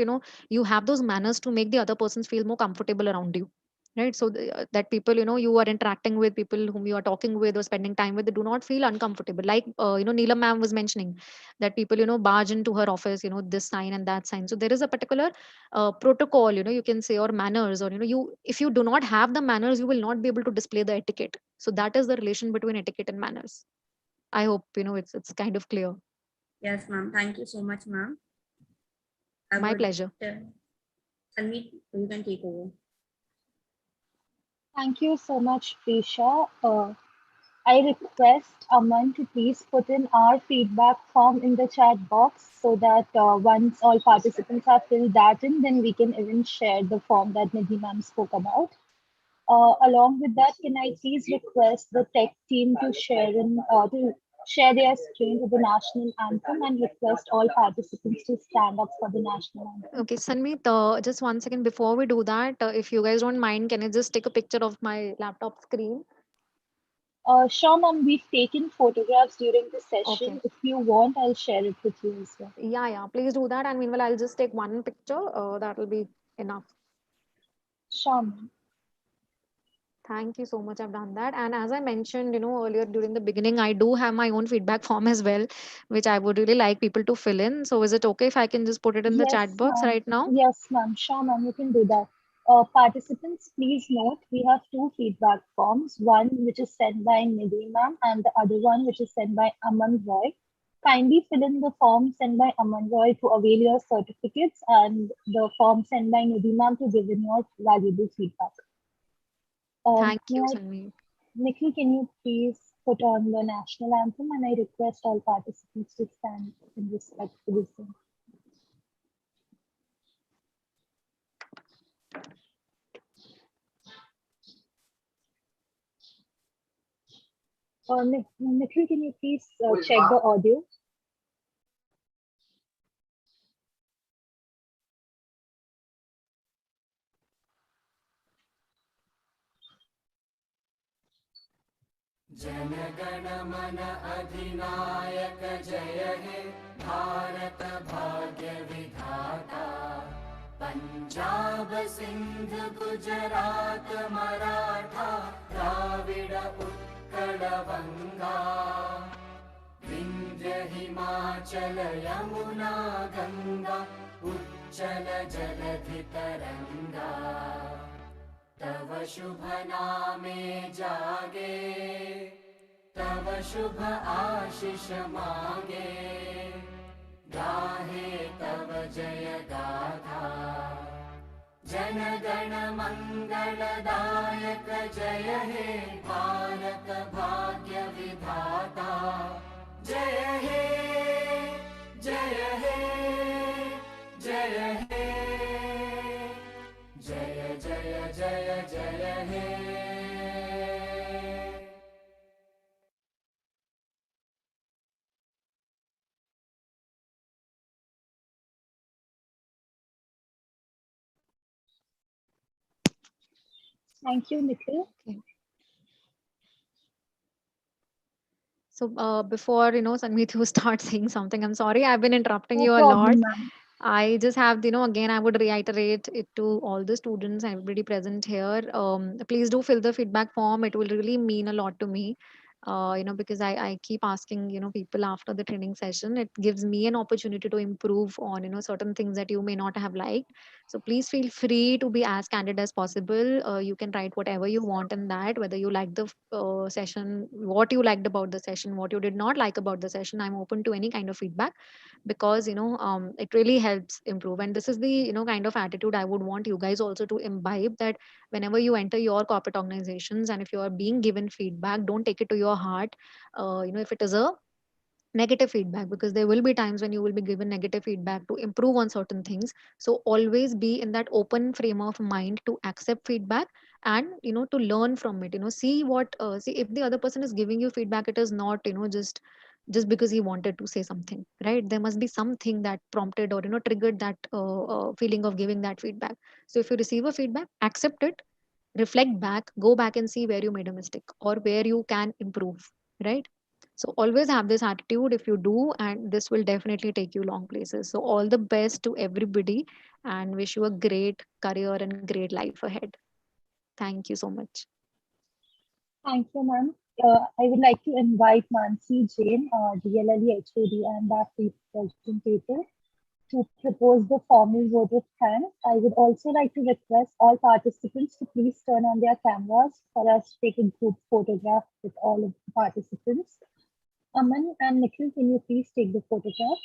you have those manners to make the other persons feel more comfortable around you, right? So that people you are interacting with, people whom you are talking with or spending time with, they do not feel uncomfortable, like Neelam ma'am was mentioning that people barge into her office, this sign and that sign. So there is a particular protocol, you can say, or manners, or you, if you do not have the manners, you will not be able to display the etiquette. So that is the relation between etiquette and manners. I hope it's kind of clear. Yes, ma'am. Thank you so much, ma'am. I My would pleasure. Sanmeet, you can take over. Thank you so much, Prisha. I request Aman to please put in our feedback form in the chat box so that once all participants have filled that in, then we can even share the form that Nidhi ma'am spoke about. Along with that, can I please request the tech team to share their screen to the national anthem and request all participants to stand up for the national anthem? Okay, Sanmeet, just one second before we do that, if you guys don't mind, can I just take a picture of my laptop screen? Sure, ma'am, we've taken photographs during the Okay. session. If you want, I'll share it with you as well. Yeah, yeah, please do that. And meanwhile, I'll just take one picture. That will be enough. Sure, ma'am. Thank you so much. I've done that. And as I mentioned, earlier during the beginning, I do have my own feedback form as well, which I would really like people to fill in. So is it okay if I can just put it in the Yes, chat box ma'am. right now? Yes, ma'am. Sure, ma'am. You can do that. Participants, please note we have two feedback forms. One which is sent by Nidhi ma'am, and the other one which is sent by Aman Roy. Kindly fill in the form sent by Aman Roy to avail your certificates, and the form sent by Nidhi ma'am to give in your valuable feedback. Thank May you, I, Sanmeet. Nikhil, can you please put on the national anthem, and I request all participants to stand in respect for the same. Nikhil, can you please check the audio? जनगण मन अधिनायक जय हे भारत भाग्य विधाता पंजाब सिंध गुजरात मराठा द्राविड उत्कल बंगा विंध्य हिमाचल यमुना गंगा उच्चल जलधि तरंगा तव शुभ नामे जागे तव शुभ आशीष मागे गाहे तव जय गाथा जन गण मंगलदायक जय हे भारत भाग्य विधाता जय हे जय हे जय हे जय जय जय जय हे Thank you, Nikhil. Okay. So before Sanmeet, you start saying something, I'm sorry, I've been interrupting No you a lot. problem, ma'am. I just have, again, I would reiterate it to all the students, everybody present here. Please do fill the feedback form. It will really mean a lot to me. Because I keep asking, people after the training session. It gives me an opportunity to improve on, certain things that you may not have liked. So please feel free to be as candid as possible. You can write whatever you want in that, whether you like the session, what you liked about the session, what you did not like about the session. I'm open to any kind of feedback because it really helps improve, and this is the kind of attitude I would want you guys also to imbibe, that whenever you enter your corporate organizations and if you are being given feedback, don't take it to your heart. If it is a negative feedback, because there will be times when you will be given negative feedback to improve on certain things. So always be in that open frame of mind to accept feedback, and to learn from it. See what see if the other person is giving you feedback, it is not just because he wanted to say something, right? There must be something that prompted or triggered that feeling of giving that feedback. So if you receive a feedback, accept it, reflect back, go back and see where you made a mistake or where you can improve, right? So always have this attitude if you do, and this will definitely take you long places. So all the best to everybody, and wish you a great career and great life ahead. Thank you so much. Thank you, ma'am. I would like to invite Mansi Jain, DLLE HOD and that representative, to propose the formal vote of thanks. I would also like to request all participants to please turn on their cameras for us to take a group photograph with all of the participants. Aman and Nikhil, can you please take the photograph?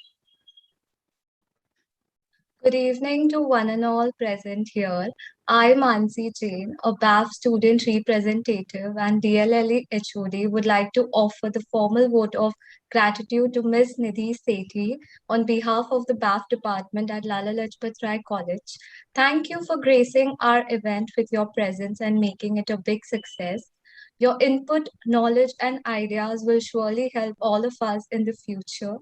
Good evening to one and all present here. I, Mansi Jain, a BAF student representative and DLLE HOD, would like to offer the formal vote of gratitude to Ms. Nidhi Sethi on behalf of the BAF department at Lala Lajpat Rai College. Thank you for gracing our event with your presence and making it a big success. Your input, knowledge, and ideas will surely help all of us in the future.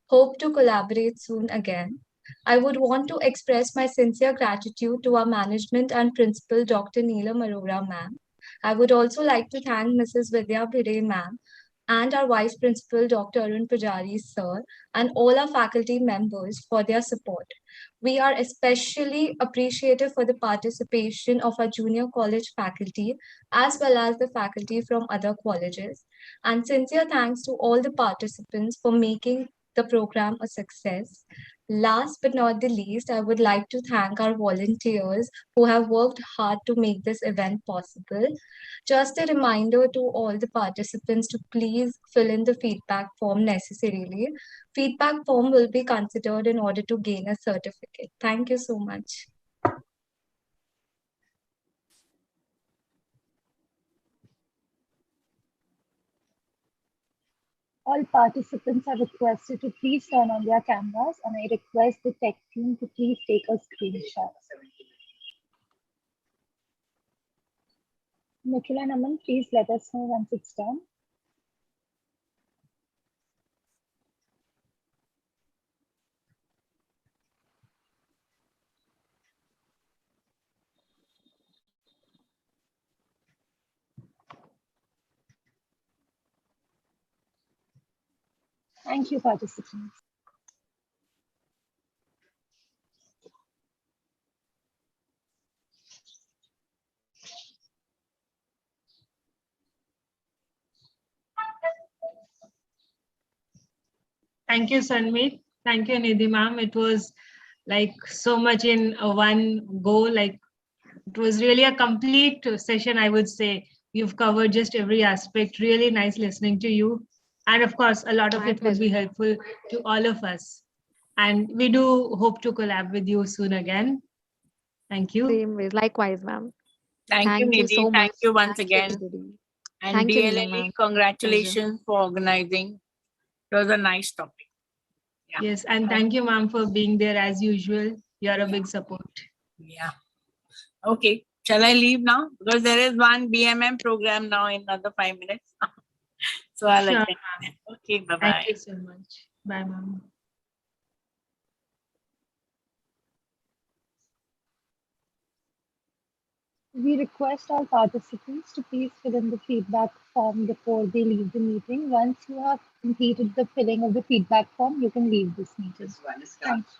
Hope to collaborate soon again. I would want to express my sincere gratitude to our management and principal, Dr. Neelam Arora ma'am. I would also like to thank Mrs. Vidya Bhide ma'am and our Vice Principal, Dr. Arun Pujari sir, and all our faculty members for their support. We are especially appreciative for the participation of our junior college faculty as well as the faculty from other colleges. And sincere thanks to all the participants for making the program a success. Last but not the least, I would like to thank our volunteers who have worked hard to make this event possible. Just a reminder to all the participants to please fill in the feedback form necessarily. Feedback form will be considered in order to gain a certificate. Thank you so much. All participants are requested to please turn on their cameras, and I request the tech team to please take a screenshot. Nikhil and Aman, please let us know once it's done. Thank you, participants. Thank you, Sanmeet. Thank you, Nidhi ma'am. It was like so much in one go. Like it was really a complete session, I would say. You've covered just every aspect. Really nice listening to you. And of course, a lot of My it would be pleasure. helpful to all of us. And we do hope to collab with you soon again. Thank you. Same ways. Likewise, ma'am. Thank you, Thank you Nidhi. so Thank much. you once Thank you, again. everybody. And Thank you, Neelam, DLLE, ma'am. Pleasure. congratulations for organizing. It was a nice topic. Yeah. Yes, and thank you, ma'am, for being there as usual. You're a big support. Yeah. Okay. Shall I leave now? Because there is one BMM program now in another 5 minutes. So I'll Sure, attend. ma'am. Okay. Bye Thank bye. you so much. Bye, ma'am. We request all participants to please fill in the feedback form before they leave the meeting. Once you have completed the filling of the feedback form, you can leave this meeting. Thank you.